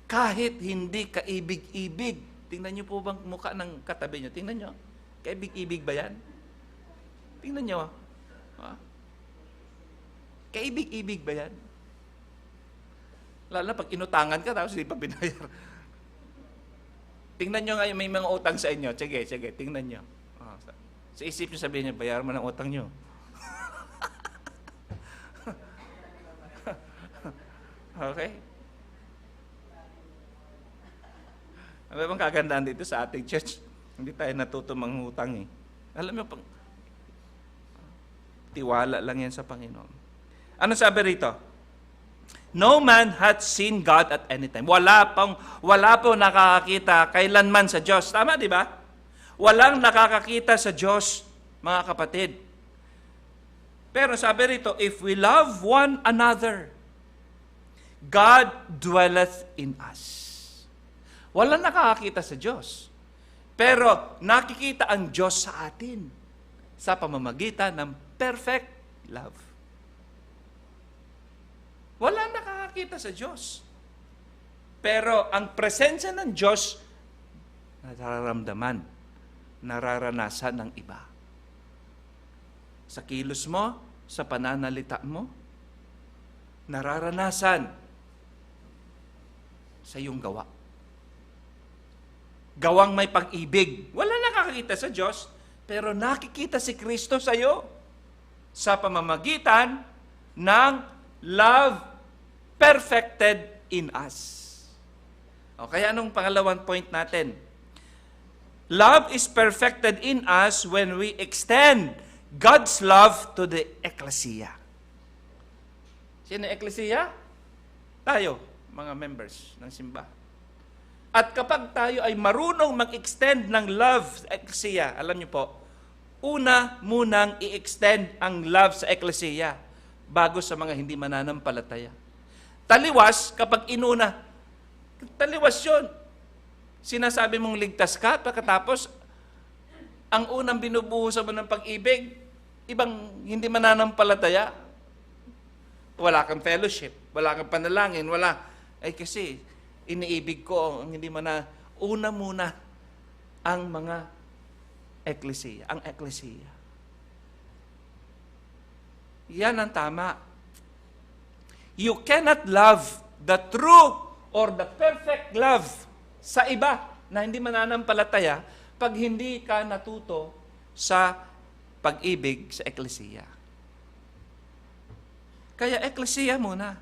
kahit hindi kaibig-ibig. Tingnan niyo po bang mukha ng katabi niyo? Tingnan niyo. Kaibig-ibig ba yan? Tingnan niyo. Kaibig-ibig ba yan? Lalo na pag inutangan ka, tapos hindi pa binayar. Tingnan nyo ngayon, may mga utang sa inyo. Sige, tingnan nyo. Sa isip nyo sabihin nyo, bayar mo ng utang nyo. Okay? Ano bang kagandaan dito sa ating church? Hindi tayo natuto mangutang eh. Alam mo, tiwala lang yan sa Panginoon. Ano sabi rito? No man hath seen God at any time. Wala po nakakakita kailanman sa Diyos. Tama, di ba? Walang nakakakita sa Diyos, mga kapatid. Pero sabi rito, if we love one another, God dwelleth in us. Walang nakakakita sa Diyos. Pero nakikita ang Diyos sa atin sa pamamagitan ng perfect love. Wala nakakakita sa Diyos. Pero ang presensya ng Diyos, nararamdaman, nararanasan ng iba. Sa kilos mo, sa pananalita mo, nararanasan sa iyong gawa. Gawang may pag-ibig. Wala nakakakita sa Diyos, pero nakikita si Kristo sa iyo sa pamamagitan ng love perfected in us. O kaya anong pangalawang point natin? Love is perfected in us when we extend God's love to the ecclesia. Sino ecclesia? Tayo, mga members ng simbahan. At kapag tayo ay marunong mag-extend ng love sa ecclesia, alam niyo po, una munang i-extend ang love sa ecclesia bago sa mga hindi mananampalataya. Taliwas, kapag inuna, taliwas yun. Sinasabi mong ligtas ka, pagkatapos, ang unang binubuhusan mo ng pag-ibig, ibang hindi mananampalataya. Wala kang fellowship, wala kang panalangin, kasi iniibig ko ang hindi una muna ang mga ecclesia, ang ecclesia. Yan ang tama. You cannot love the true or the perfect love sa iba na hindi mananampalataya pag hindi ka natuto sa pag-ibig sa eklesiya. Kaya eklesiya muna.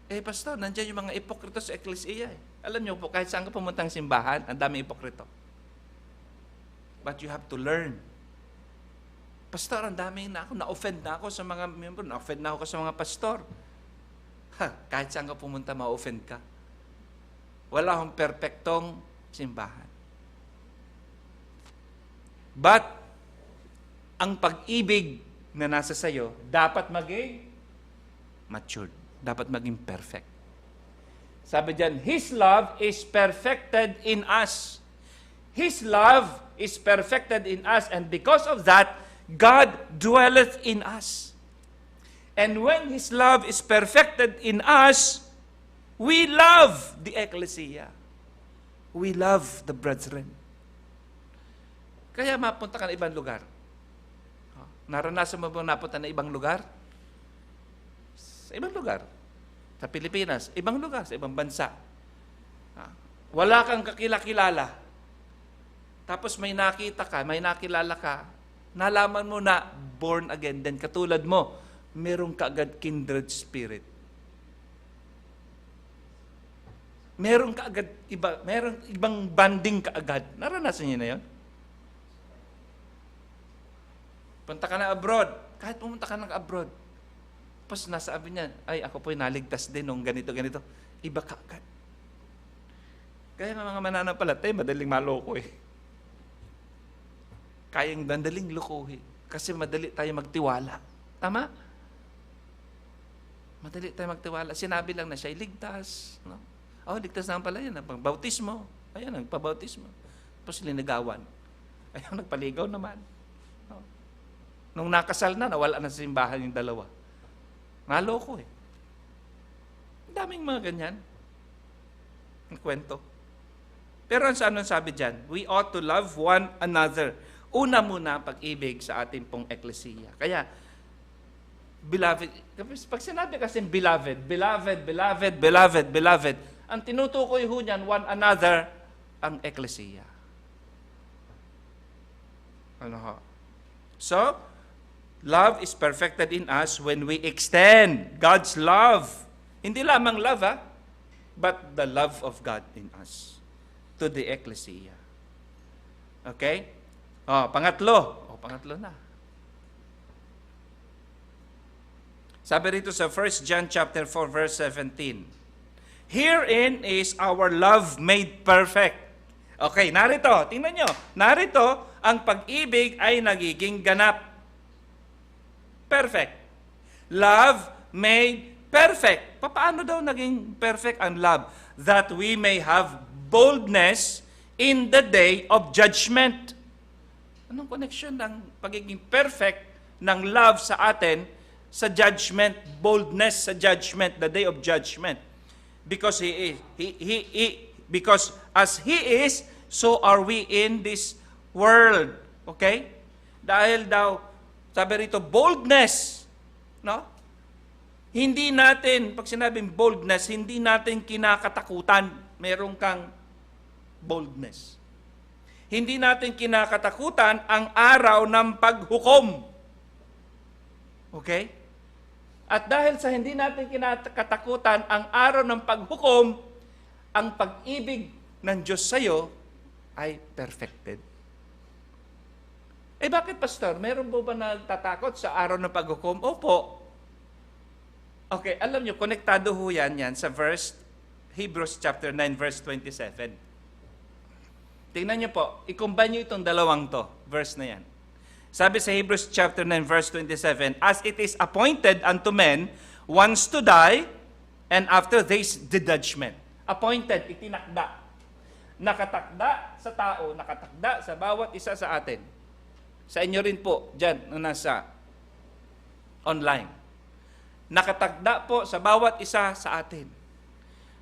Pastor, nandiyan yung mga ipokrito sa eklesiya. Alam niyo po, kahit saan ka pumuntang simbahan, ang daming ipokrito. But you have to learn. Pastor, ang dami na-offend na ako sa mga member, na-offend na ako sa mga pastor. Kahit saan ka pumunta, ma-offend ka. Wala akong perpektong simbahan. But, ang pag-ibig na nasa sayo, dapat maging matured. Dapat maging perfect. Sabi diyan, His love is perfected in us. His love is perfected in us, and because of that, God dwelleth in us. And when His love is perfected in us, we love the ecclesia. We love the brethren. Kaya mapunta ka na ibang lugar. Naranasan mo ba napunta na ibang lugar? Sa ibang lugar. Sa Pilipinas, ibang lugar, sa ibang bansa. Wala kang kakilala. Tapos may nakita ka, may nakilala ka, nalaman mo na born again, then katulad mo, merong kaagad kindred spirit. Merong kaagad iba, merong ibang banding kaagad. Naranasan niyo na 'yon? Punta ka na abroad, kahit pumunta ka na abroad. Tapos nasabi niya, ay ako po'y naligtas din nung ganito. Iba kaagad. Kaya nga mga mananampalatay, madaling maloko eh. Kayang madaling lokohin. Kasi madali tayo magtiwala. Tama? Madali tayo magtiwala. Sinabi lang na siya ligtas. No? Ligtas naman pala yan. Pagbautismo. Ayan, nagpabautismo. Tapos linagawan. Ayan, nagpaligaw naman. No? Nung nakasal na, nawala na sa simbahan yung dalawa. Naloko eh. Daming mga ganyan. Ang kwento. Pero ano sabi dyan? We ought to love one another. Una muna ang pag-ibig sa ating pong eklesiya. Kaya, beloved, pag sinabi kasi beloved, ang tinutukoy ho niyan, one another, ang eklesiya. Ano ho? So, love is perfected in us when we extend God's love. Hindi lamang love, but the love of God in us to the ecclesia. Okay? Pangatlo. Pangatlo na. Sabi rito sa 1 John chapter 4 verse 17. Herein is our love made perfect. Okay, narito. Tingnan nyo. Narito, ang pag-ibig ay nagiging ganap. Perfect. Love made perfect. Paano daw naging perfect ang love? That we may have boldness in the day of judgment. Anong connection ng pagiging perfect ng love sa atin sa judgment, boldness sa judgment, the day of judgment? Because because as He is, so are we in this world. Okay? Dahil daw, sabi rito, boldness, no? Hindi natin, pag sinabing boldness, hindi natin kinakatakutan. Meron kang boldness. Hindi natin kinakatakutan ang araw ng paghukom. Okay? At dahil sa hindi natin kinakatakutan ang araw ng paghukom, ang pag-ibig ng Diyos sa iyo ay perfected. Bakit, Pastor? Meron po ba nagtatakot sa araw ng paghukom? Opo. Okay, alam nyo, konektado ho yan sa verse, Hebrews chapter 9, verse 27. Tingnan nyo po, i-combine nyo itong dalawang to, verse na yan. Sabi sa Hebrews chapter 9, verse 27, as it is appointed unto men once to die, and after this, the judgment. Appointed, itinakda. Nakatakda sa tao, nakatakda sa bawat isa sa atin. Sa inyo rin po, dyan, na nasa online. Nakatakda po sa bawat isa sa atin.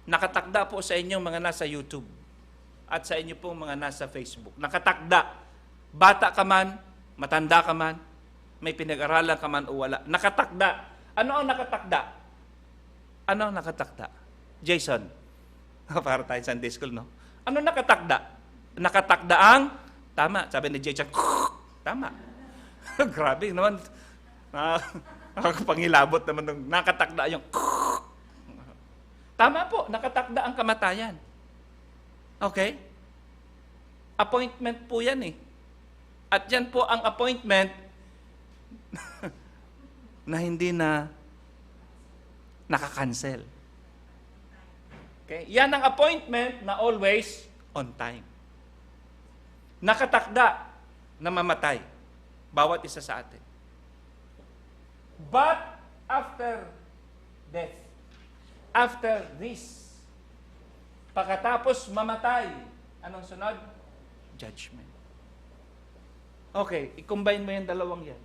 Nakatakda po sa inyong mga nasa YouTube. At sa inyo pong mga nasa Facebook. Nakatakda. Bata ka man, matanda ka man, may pinag-aralan ka man o wala. Nakatakda. Ano ang nakatakda? Ano ang nakatakda? Jason. Para tayo Sunday school, no? Ano nakatakda? Nakatakda ang, tama, sabi ni Jason, tama. Grabe naman. Nakakapangilabot naman nung nakatakda yung, tama po, nakatakda ang kamatayan. Okay? Appointment po yan eh. At yan po ang appointment na hindi na nakakancel. Okay? Yan ang appointment na always on time. Nakatakda na mamatay. Bawat isa sa atin. But after death, after this, pagkatapos mamatay, anong sunod? Judgment. Okay, i-combine mo yung dalawang yan.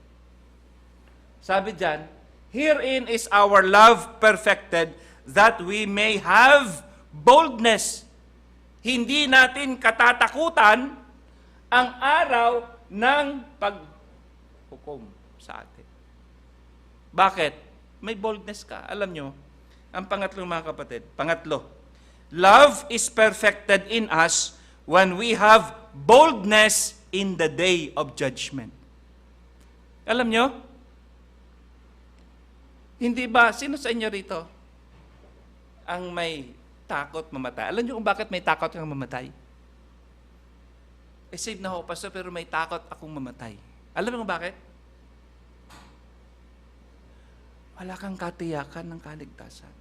Sabi dyan, herein is our love perfected, that we may have boldness. Hindi natin katatakutan ang araw ng paghukom sa atin. Bakit? May boldness ka. Alam nyo, ang pangatlong mga kapatid, pangatlo, love is perfected in us when we have boldness in the day of judgment. Alam nyo? Hindi ba, sino sa inyo rito ang may takot mamatay? Alam nyo kung bakit may takot kang mamatay? Save na ako, pastor, pero may takot akong mamatay. Alam mo kung bakit? Wala kang katiyakan ng kaligtasan.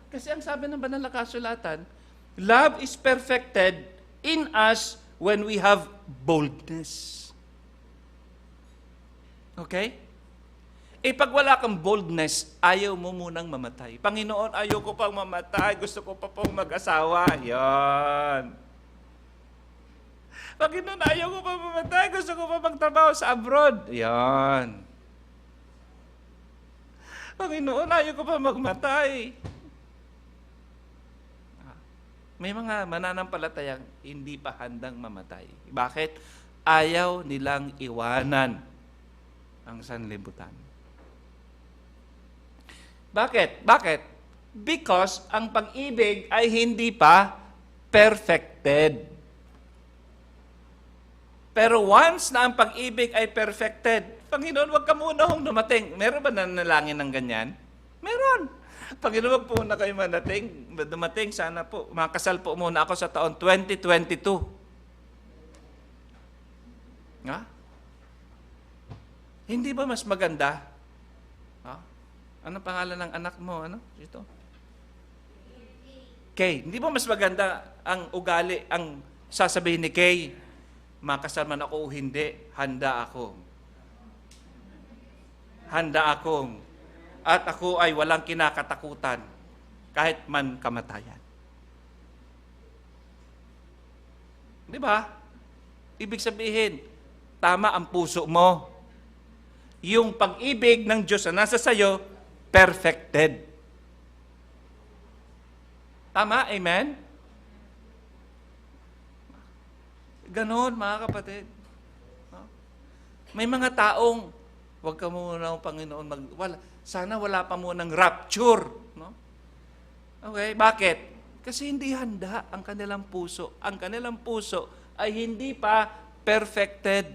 Kasi ang sabi ng banal na kasulatan, love is perfected in us when we have boldness. Okay? Pag wala kang boldness, ayaw mo munang mamatay. Panginoon, ayaw ko pang mamatay. Gusto ko pa pong mag-asawa. Yan. Panginoon, ayaw ko pang mamatay. Gusto ko pa magtrabaho sa abroad. Yan. Panginoon, ayaw ko pa magmatay. May mga mananampalatayang hindi pa handang mamatay. Bakit? Ayaw nilang iwanan ang sanlibutan. Bakit? Bakit? Because ang pag-ibig ay hindi pa perfected. Pero once na ang pag-ibig ay perfected, Panginoon, wag ka muna hong dumating. Meron ba nanalangin ng ganyan? Meron. Panginoon, wag po na kayo dumating. Sana po, makasal po muna ako sa taon 2022. Ha? Hindi ba mas maganda? Ha? Ano pangalan ng anak mo? Ano? Ito? Kay. Hindi ba mas maganda ang ugali, ang sasabihin ni Kay, makasal man ako o hindi, handa ako. Handa akong. At ako ay walang kinakatakutan kahit man kamatayan. Di ba? Ibig sabihin, tama ang puso mo. Yung pag-ibig ng Diyos na nasa sayo, perfected. Tama? Amen? Ganon, mga kapatid. May mga taong, wag ka muna, Panginoon, sana wala pa munang rapture. No? Okay, bakit? Kasi hindi handa ang kanilang puso. Ang kanilang puso ay hindi pa perfected.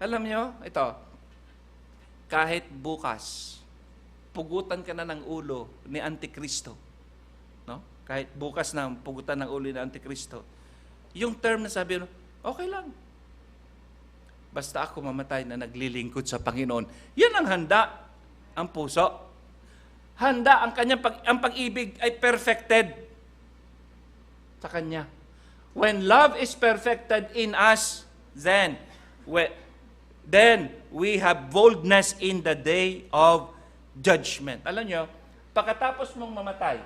Alam nyo, ito, kahit bukas, pugutan ka na ng ulo ni Antikristo. No? Kahit bukas na pugutan ng ulo ni Antikristo. Yung term na sabi, okay lang. Basta ako mamatay na naglilingkod sa Panginoon. Yan ang handa, ang puso. Handa ang kanyang ang pag-ibig ay perfected sa kanya. When love is perfected in us, then we have boldness in the day of judgment. Alam nyo, pagkatapos mong mamatay,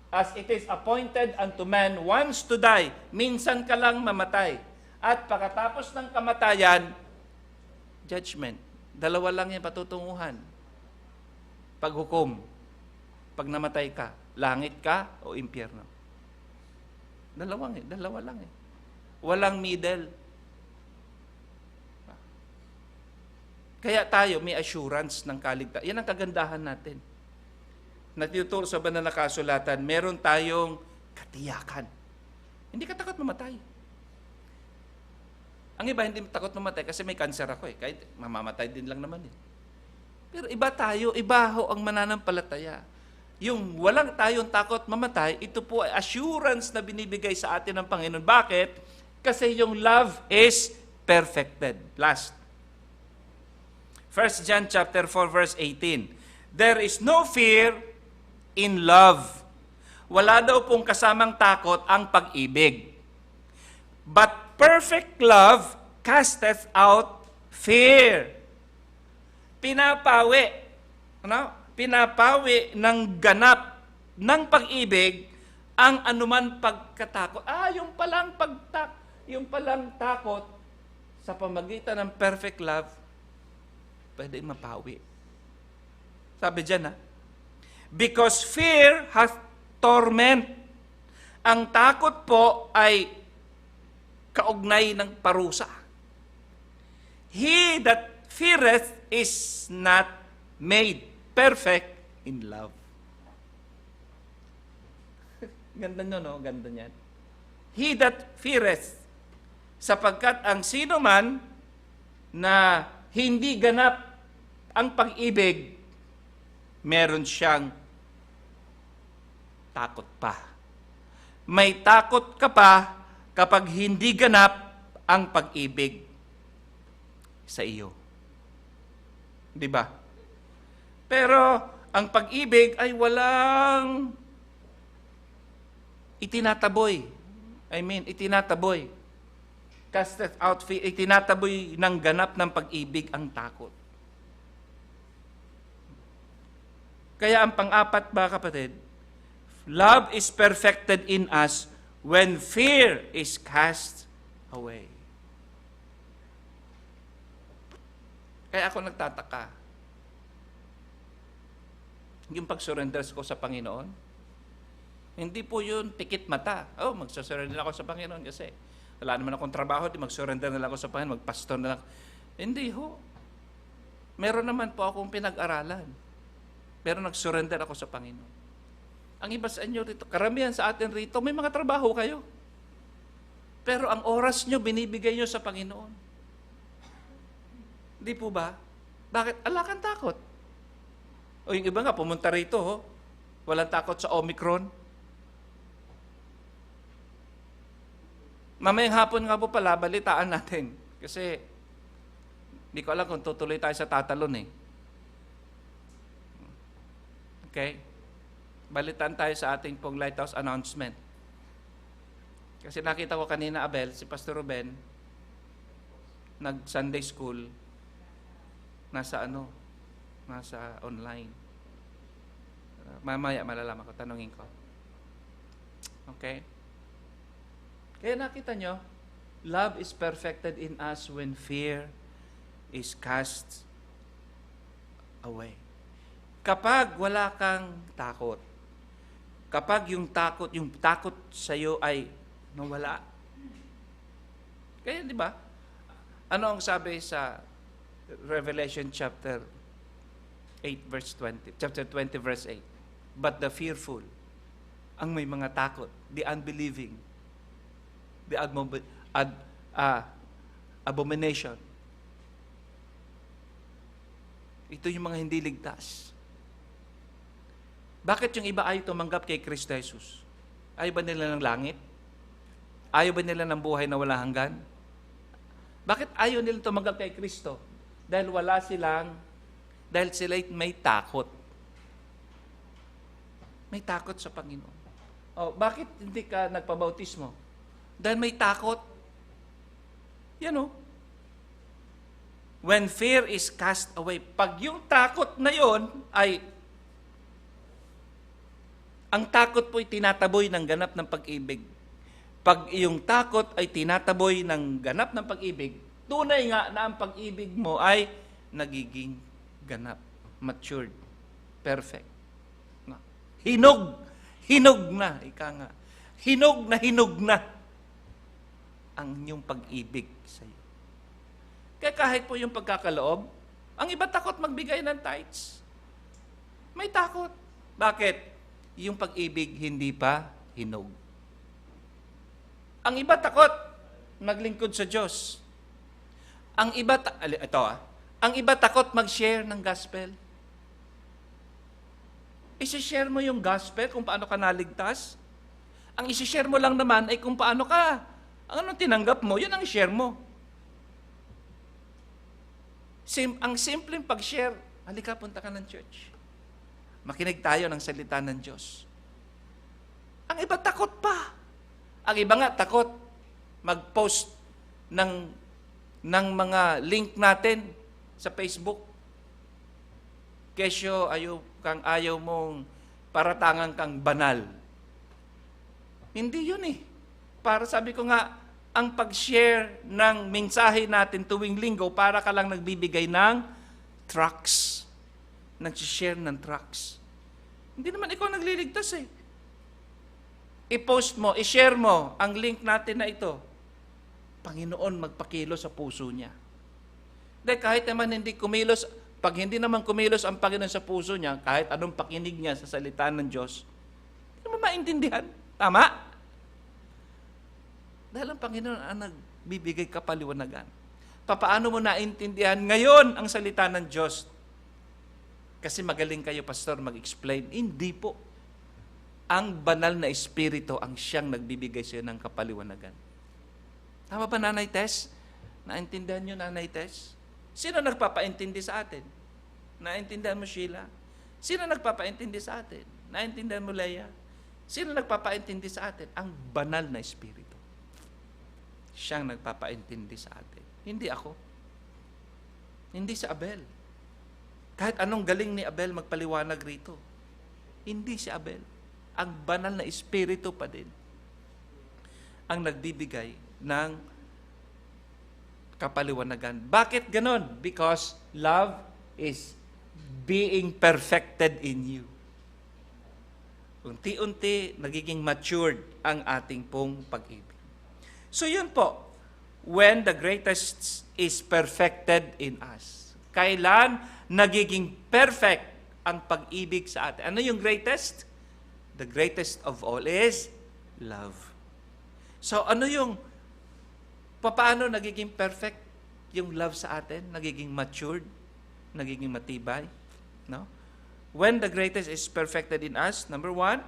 as it is appointed unto man once to die, minsan ka lang mamatay. At pagkatapos ng kamatayan, judgment. Dalawa lang yan patutunguhan. Paghukom. Pag namatay ka, langit ka o impyerno. Dalawa lang eh. Walang middle. Kaya tayo may assurance ng kaligtasan. Yan ang kagandahan natin. Natuturo sa banal na kasulatan, meron tayong katiyakan. Hindi ka takot mamatay. Ang iba hindi takot mamatay kasi may cancer ako eh. Kahit mamamatay din lang naman eh. Pero iba tayo, iba ho ang mananampalataya. Yung walang tayong takot mamatay, ito po ay assurance na binibigay sa atin ng Panginoon. Bakit? Kasi yung love is perfected. Last. 1 John chapter 4 verse 18. There is no fear in love. Wala daw pong kasamang takot ang pag-ibig. But perfect love casteth out fear. Pinapawi. Ano? Pinapawi ng ganap ng pag-ibig ang anuman pagkatakot. Yung palang takot sa pamagitan ng perfect love, pwede mapawi. Sabi dyan, because fear hath torment. Ang takot po ay kaugnay ng parusa. He that feareth is not made perfect in love. Ganda nyo, no? Ganda niyan. He that feareth, sapagkat ang sino man na hindi ganap ang pag-ibig, meron siyang takot pa. May takot ka pa kapag hindi ganap ang pag-ibig sa iyo. Di ba? Pero ang pag-ibig ay walang itinataboy. Itinataboy. Casted out fear, itinataboy ng ganap ng pag-ibig ang takot. Kaya ang pang-apat ba, kapatid, love is perfected in us when fear is cast away. Kaya ako nagtataka. Yung pag-surrender ko sa Panginoon, hindi po yun pikit mata. Magsasurrender ako sa Panginoon kasi wala naman akong trabaho, di mag-surrender na lang ako sa Panginoon, magpastor na lang. Hindi ho. Meron naman po akong pinag-aralan. Pero nag-surrender ako sa Panginoon. Ang iba sa inyo rito, karamihan sa atin rito, may mga trabaho kayo. Pero ang oras nyo, binibigay nyo sa Panginoon. Di po ba? Bakit? Ala kang takot. O yung iba nga, pumunta rito, walang takot sa Omicron. Mamayang hapon nga po pala, balitaan natin. Kasi, hindi ko alam kung tutuloy tayo sa tatalon eh. Okay? Balitaan tayo sa ating pong Lighthouse announcement. Kasi nakita ko kanina, Abel, si Pastor Ruben, nag-Sunday school, nasa online. Mamaya malalaman ko, tanungin ko. Okay? Kaya nakita nyo, love is perfected in us when fear is cast away. Kapag wala kang takot, kapag yung takot sa iyo ay nawala. Kaya di ba? Ano ang sabi sa Revelation chapter 8 verse 20, chapter 20 verse 8? But the fearful, ang may mga takot, the unbelieving, the abomination. Ito yung mga hindi ligtas. Bakit yung iba ayaw tumanggap kay Kristo Jesus? Ayaw ba nila ng langit? Ayaw ba nila ng buhay na wala hanggan? Bakit ayaw nila tumanggap kay Kristo? Dahil sila may takot. May takot sa Panginoon. Bakit hindi ka nagpabautismo? Dahil may takot. Yan When fear is cast away, pag yung takot na yon ay, ang takot po'y tinataboy ng ganap ng pag-ibig. Pag yung takot ay tinataboy ng ganap ng pag-ibig, tunay nga na ang pag-ibig mo ay nagiging ganap, matured, perfect. Hinog na, ika nga. Hinog na ang inyong pag-ibig sa iyo. Kaya kahit po yung pagkakaloob, ang iba takot magbigay ng tithes. May takot. Bakit? Yung pag-ibig hindi pa hinog. Ang iba takot maglingkod sa Diyos. Ang iba ang iba takot mag-share ng gospel. I-share mo yung gospel kung paano ka naligtas. Ang i-share mo lang naman ay kung paano ka. Ang tinanggap mo, yun ang share mo. Ang simpleng pag-share, halika, punta ka ng church. Makinig tayo ng salita ng Diyos. Ang iba takot pa. Ang iba nga takot mag-post ng mga link natin sa Facebook. Kesyo ayaw mong paratangan kang banal. Hindi yun eh. Para sabi ko nga, ang pag-share ng mensahe natin tuwing linggo, para ka lang nagbibigay ng tracts. Nag-share ng tracts. Hindi naman ikaw nagliligtas eh. I-post mo, i-share mo ang link natin na ito. Panginoon magpakilo sa puso niya. Dahil kahit naman hindi kumilos, pag hindi naman kumilos ang Panginoon sa puso niya, kahit anong pakinig niya sa salita ng Diyos, hindi mo maintindihan. Tama? Dahil ang Panginoon ang nagbibigay kapaliwanagan. Paano mo naintindihan ngayon ang salita ng Diyos? Kasi magaling kayo, pastor, mag-explain. Hindi po. Ang banal na espiritu ang siyang nagbibigay sa iyo ng kapaliwanagan. Tama ba, Nanay Tess? Naintindihan niyo, Nanay Tess? Sino nagpapaintindi sa atin? Naintindihan mo, Sheila? Sino nagpapaintindi sa atin? Naintindihan mo, Leia? Sino nagpapaintindi sa atin? Ang banal na espiritu. Siyang nagpapaintindi sa atin. Hindi ako. Hindi si Abel. Kahit anong galing ni Abel magpaliwanag rito. Hindi si Abel. Ang banal na espiritu pa din ang nagbibigay ng kapaliwanagan. Bakit ganon? Because love is being perfected in you. Unti-unti nagiging matured ang ating pong pag-ibig. So yun po, when the greatest is perfected in us. Kailan nagiging perfect ang pag-ibig sa atin? Ano yung greatest? The greatest of all is love. So ano yung, paano nagiging perfect yung love sa atin? Nagiging matured? Nagiging matibay? No? When the greatest is perfected in us, number one,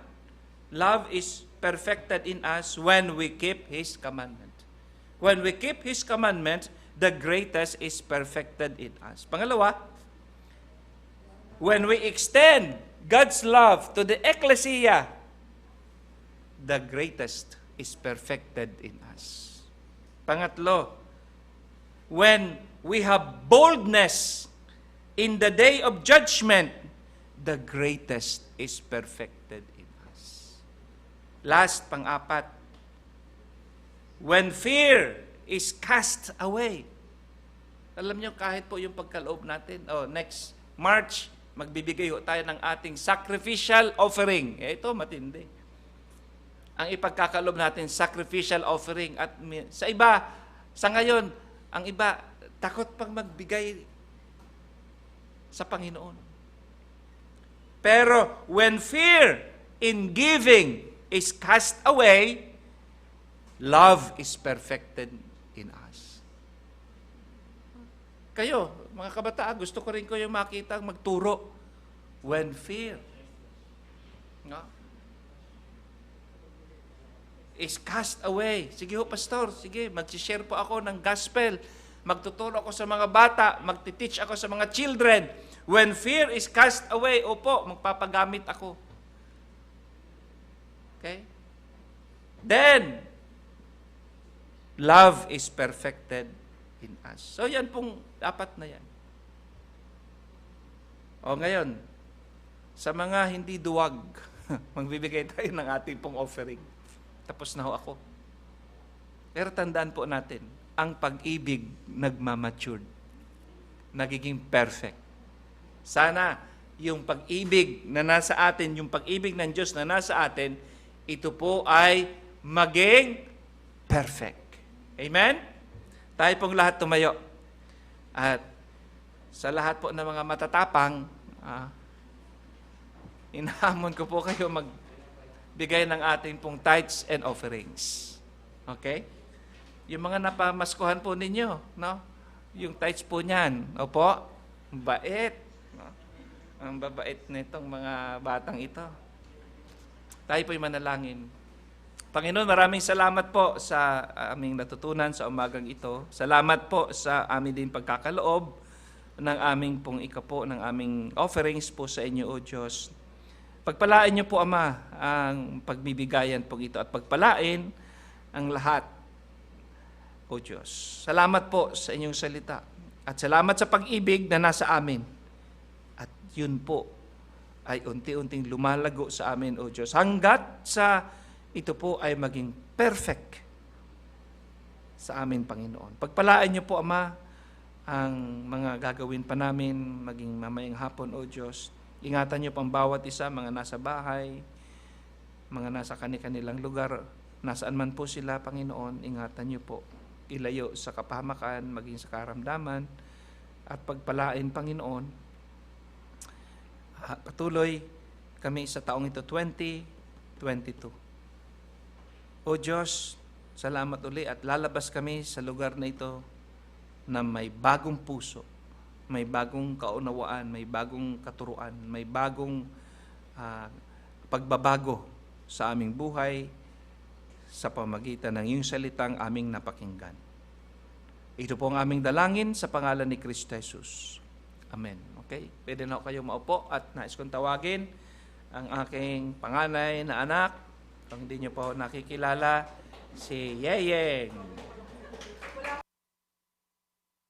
love is perfected in us when we keep His commandment. When we keep His commandment, the greatest is perfected in us. Pangalawa, when we extend God's love to the ecclesia, the greatest is perfected in us. Pangatlo, when we have boldness in the day of judgment, the greatest is perfected in us. Last, pang-apat, when fear is cast away. Alam niyo, kahit po yung pagkaloob natin, next March, magbibigay tayo ng ating sacrificial offering. Ito, matindi. Ang ipagkakaloob natin, sacrificial offering. At sa iba, sa ngayon, ang iba, takot pang magbigay sa Panginoon. Pero when fear in giving is cast away, love is perfected in us. Kayo, mga kabataan, gusto ko rin kayo makita magturo. When fear is cast away. Sige ho, pastor, sige, mag-share po ako ng gospel. Magtuturo ako sa mga bata, magtiteach ako sa mga children. When fear is cast away, opo, magpapagamit ako. Okay? Then, love is perfected in us. So, yan pong dapat na yan. O ngayon, sa mga hindi duwag, magbibigay tayo ng ating pong offering. Tapos na ho ako. Pero tandaan po natin, ang pag-ibig nagmamatured. Nagiging perfect. Sana yung pag-ibig na nasa atin, yung pag-ibig ng Diyos na nasa atin, ito po ay maging perfect. Amen? Tayo pong lahat tumayo. At sa lahat po ng mga matatapang, inahamon ko po kayo magbigay ng ating pong tithes and offerings. Okay? Yung mga napamaskuhan po ninyo, no? Yung tithes po niyan, opo, bait. No? Ang babait nitong mga batang ito. Tayo po'y manalangin. Panginoon, maraming salamat po sa aming natutunan sa umagang ito. Salamat po sa amin din pagkakaloob ng aming pong ikapo, ng aming offerings po sa inyo, O Diyos. Pagpalain niyo po, Ama, ang pagbibigayan po ito at pagpalain ang lahat, O Diyos. Salamat po sa inyong salita at salamat sa pag-ibig na nasa amin. At yun po ay unti-unting lumalago sa amin, O Diyos, hanggat sa ito po ay maging perfect sa amin, Panginoon. Pagpalain niyo po, Ama, ang mga gagawin pa namin, maging mamayang hapon, O Diyos. Ingatan niyo pang bawat isa, mga nasa bahay, mga nasa kanilang lugar, nasaan man po sila, Panginoon, ingatan niyo po. Ilayo sa kapahamakan, maging sa karamdaman, at pagpalain, Panginoon. Patuloy kami sa taong ito, 2022. O Diyos, salamat uli at lalabas kami sa lugar na ito na may bagong puso, may bagong kaunawaan, may bagong katuruan, may bagong pagbabago sa aming buhay sa pamagitan ng iyong salitang aming napakinggan. Ito po ang aming dalangin sa pangalan ni Kristo Jesus. Amen. Okay, pwede na kayo maupo at nais kong tawagin ang aking panganay na anak, kung hindi niyo po nakikilala, si Yeyeng.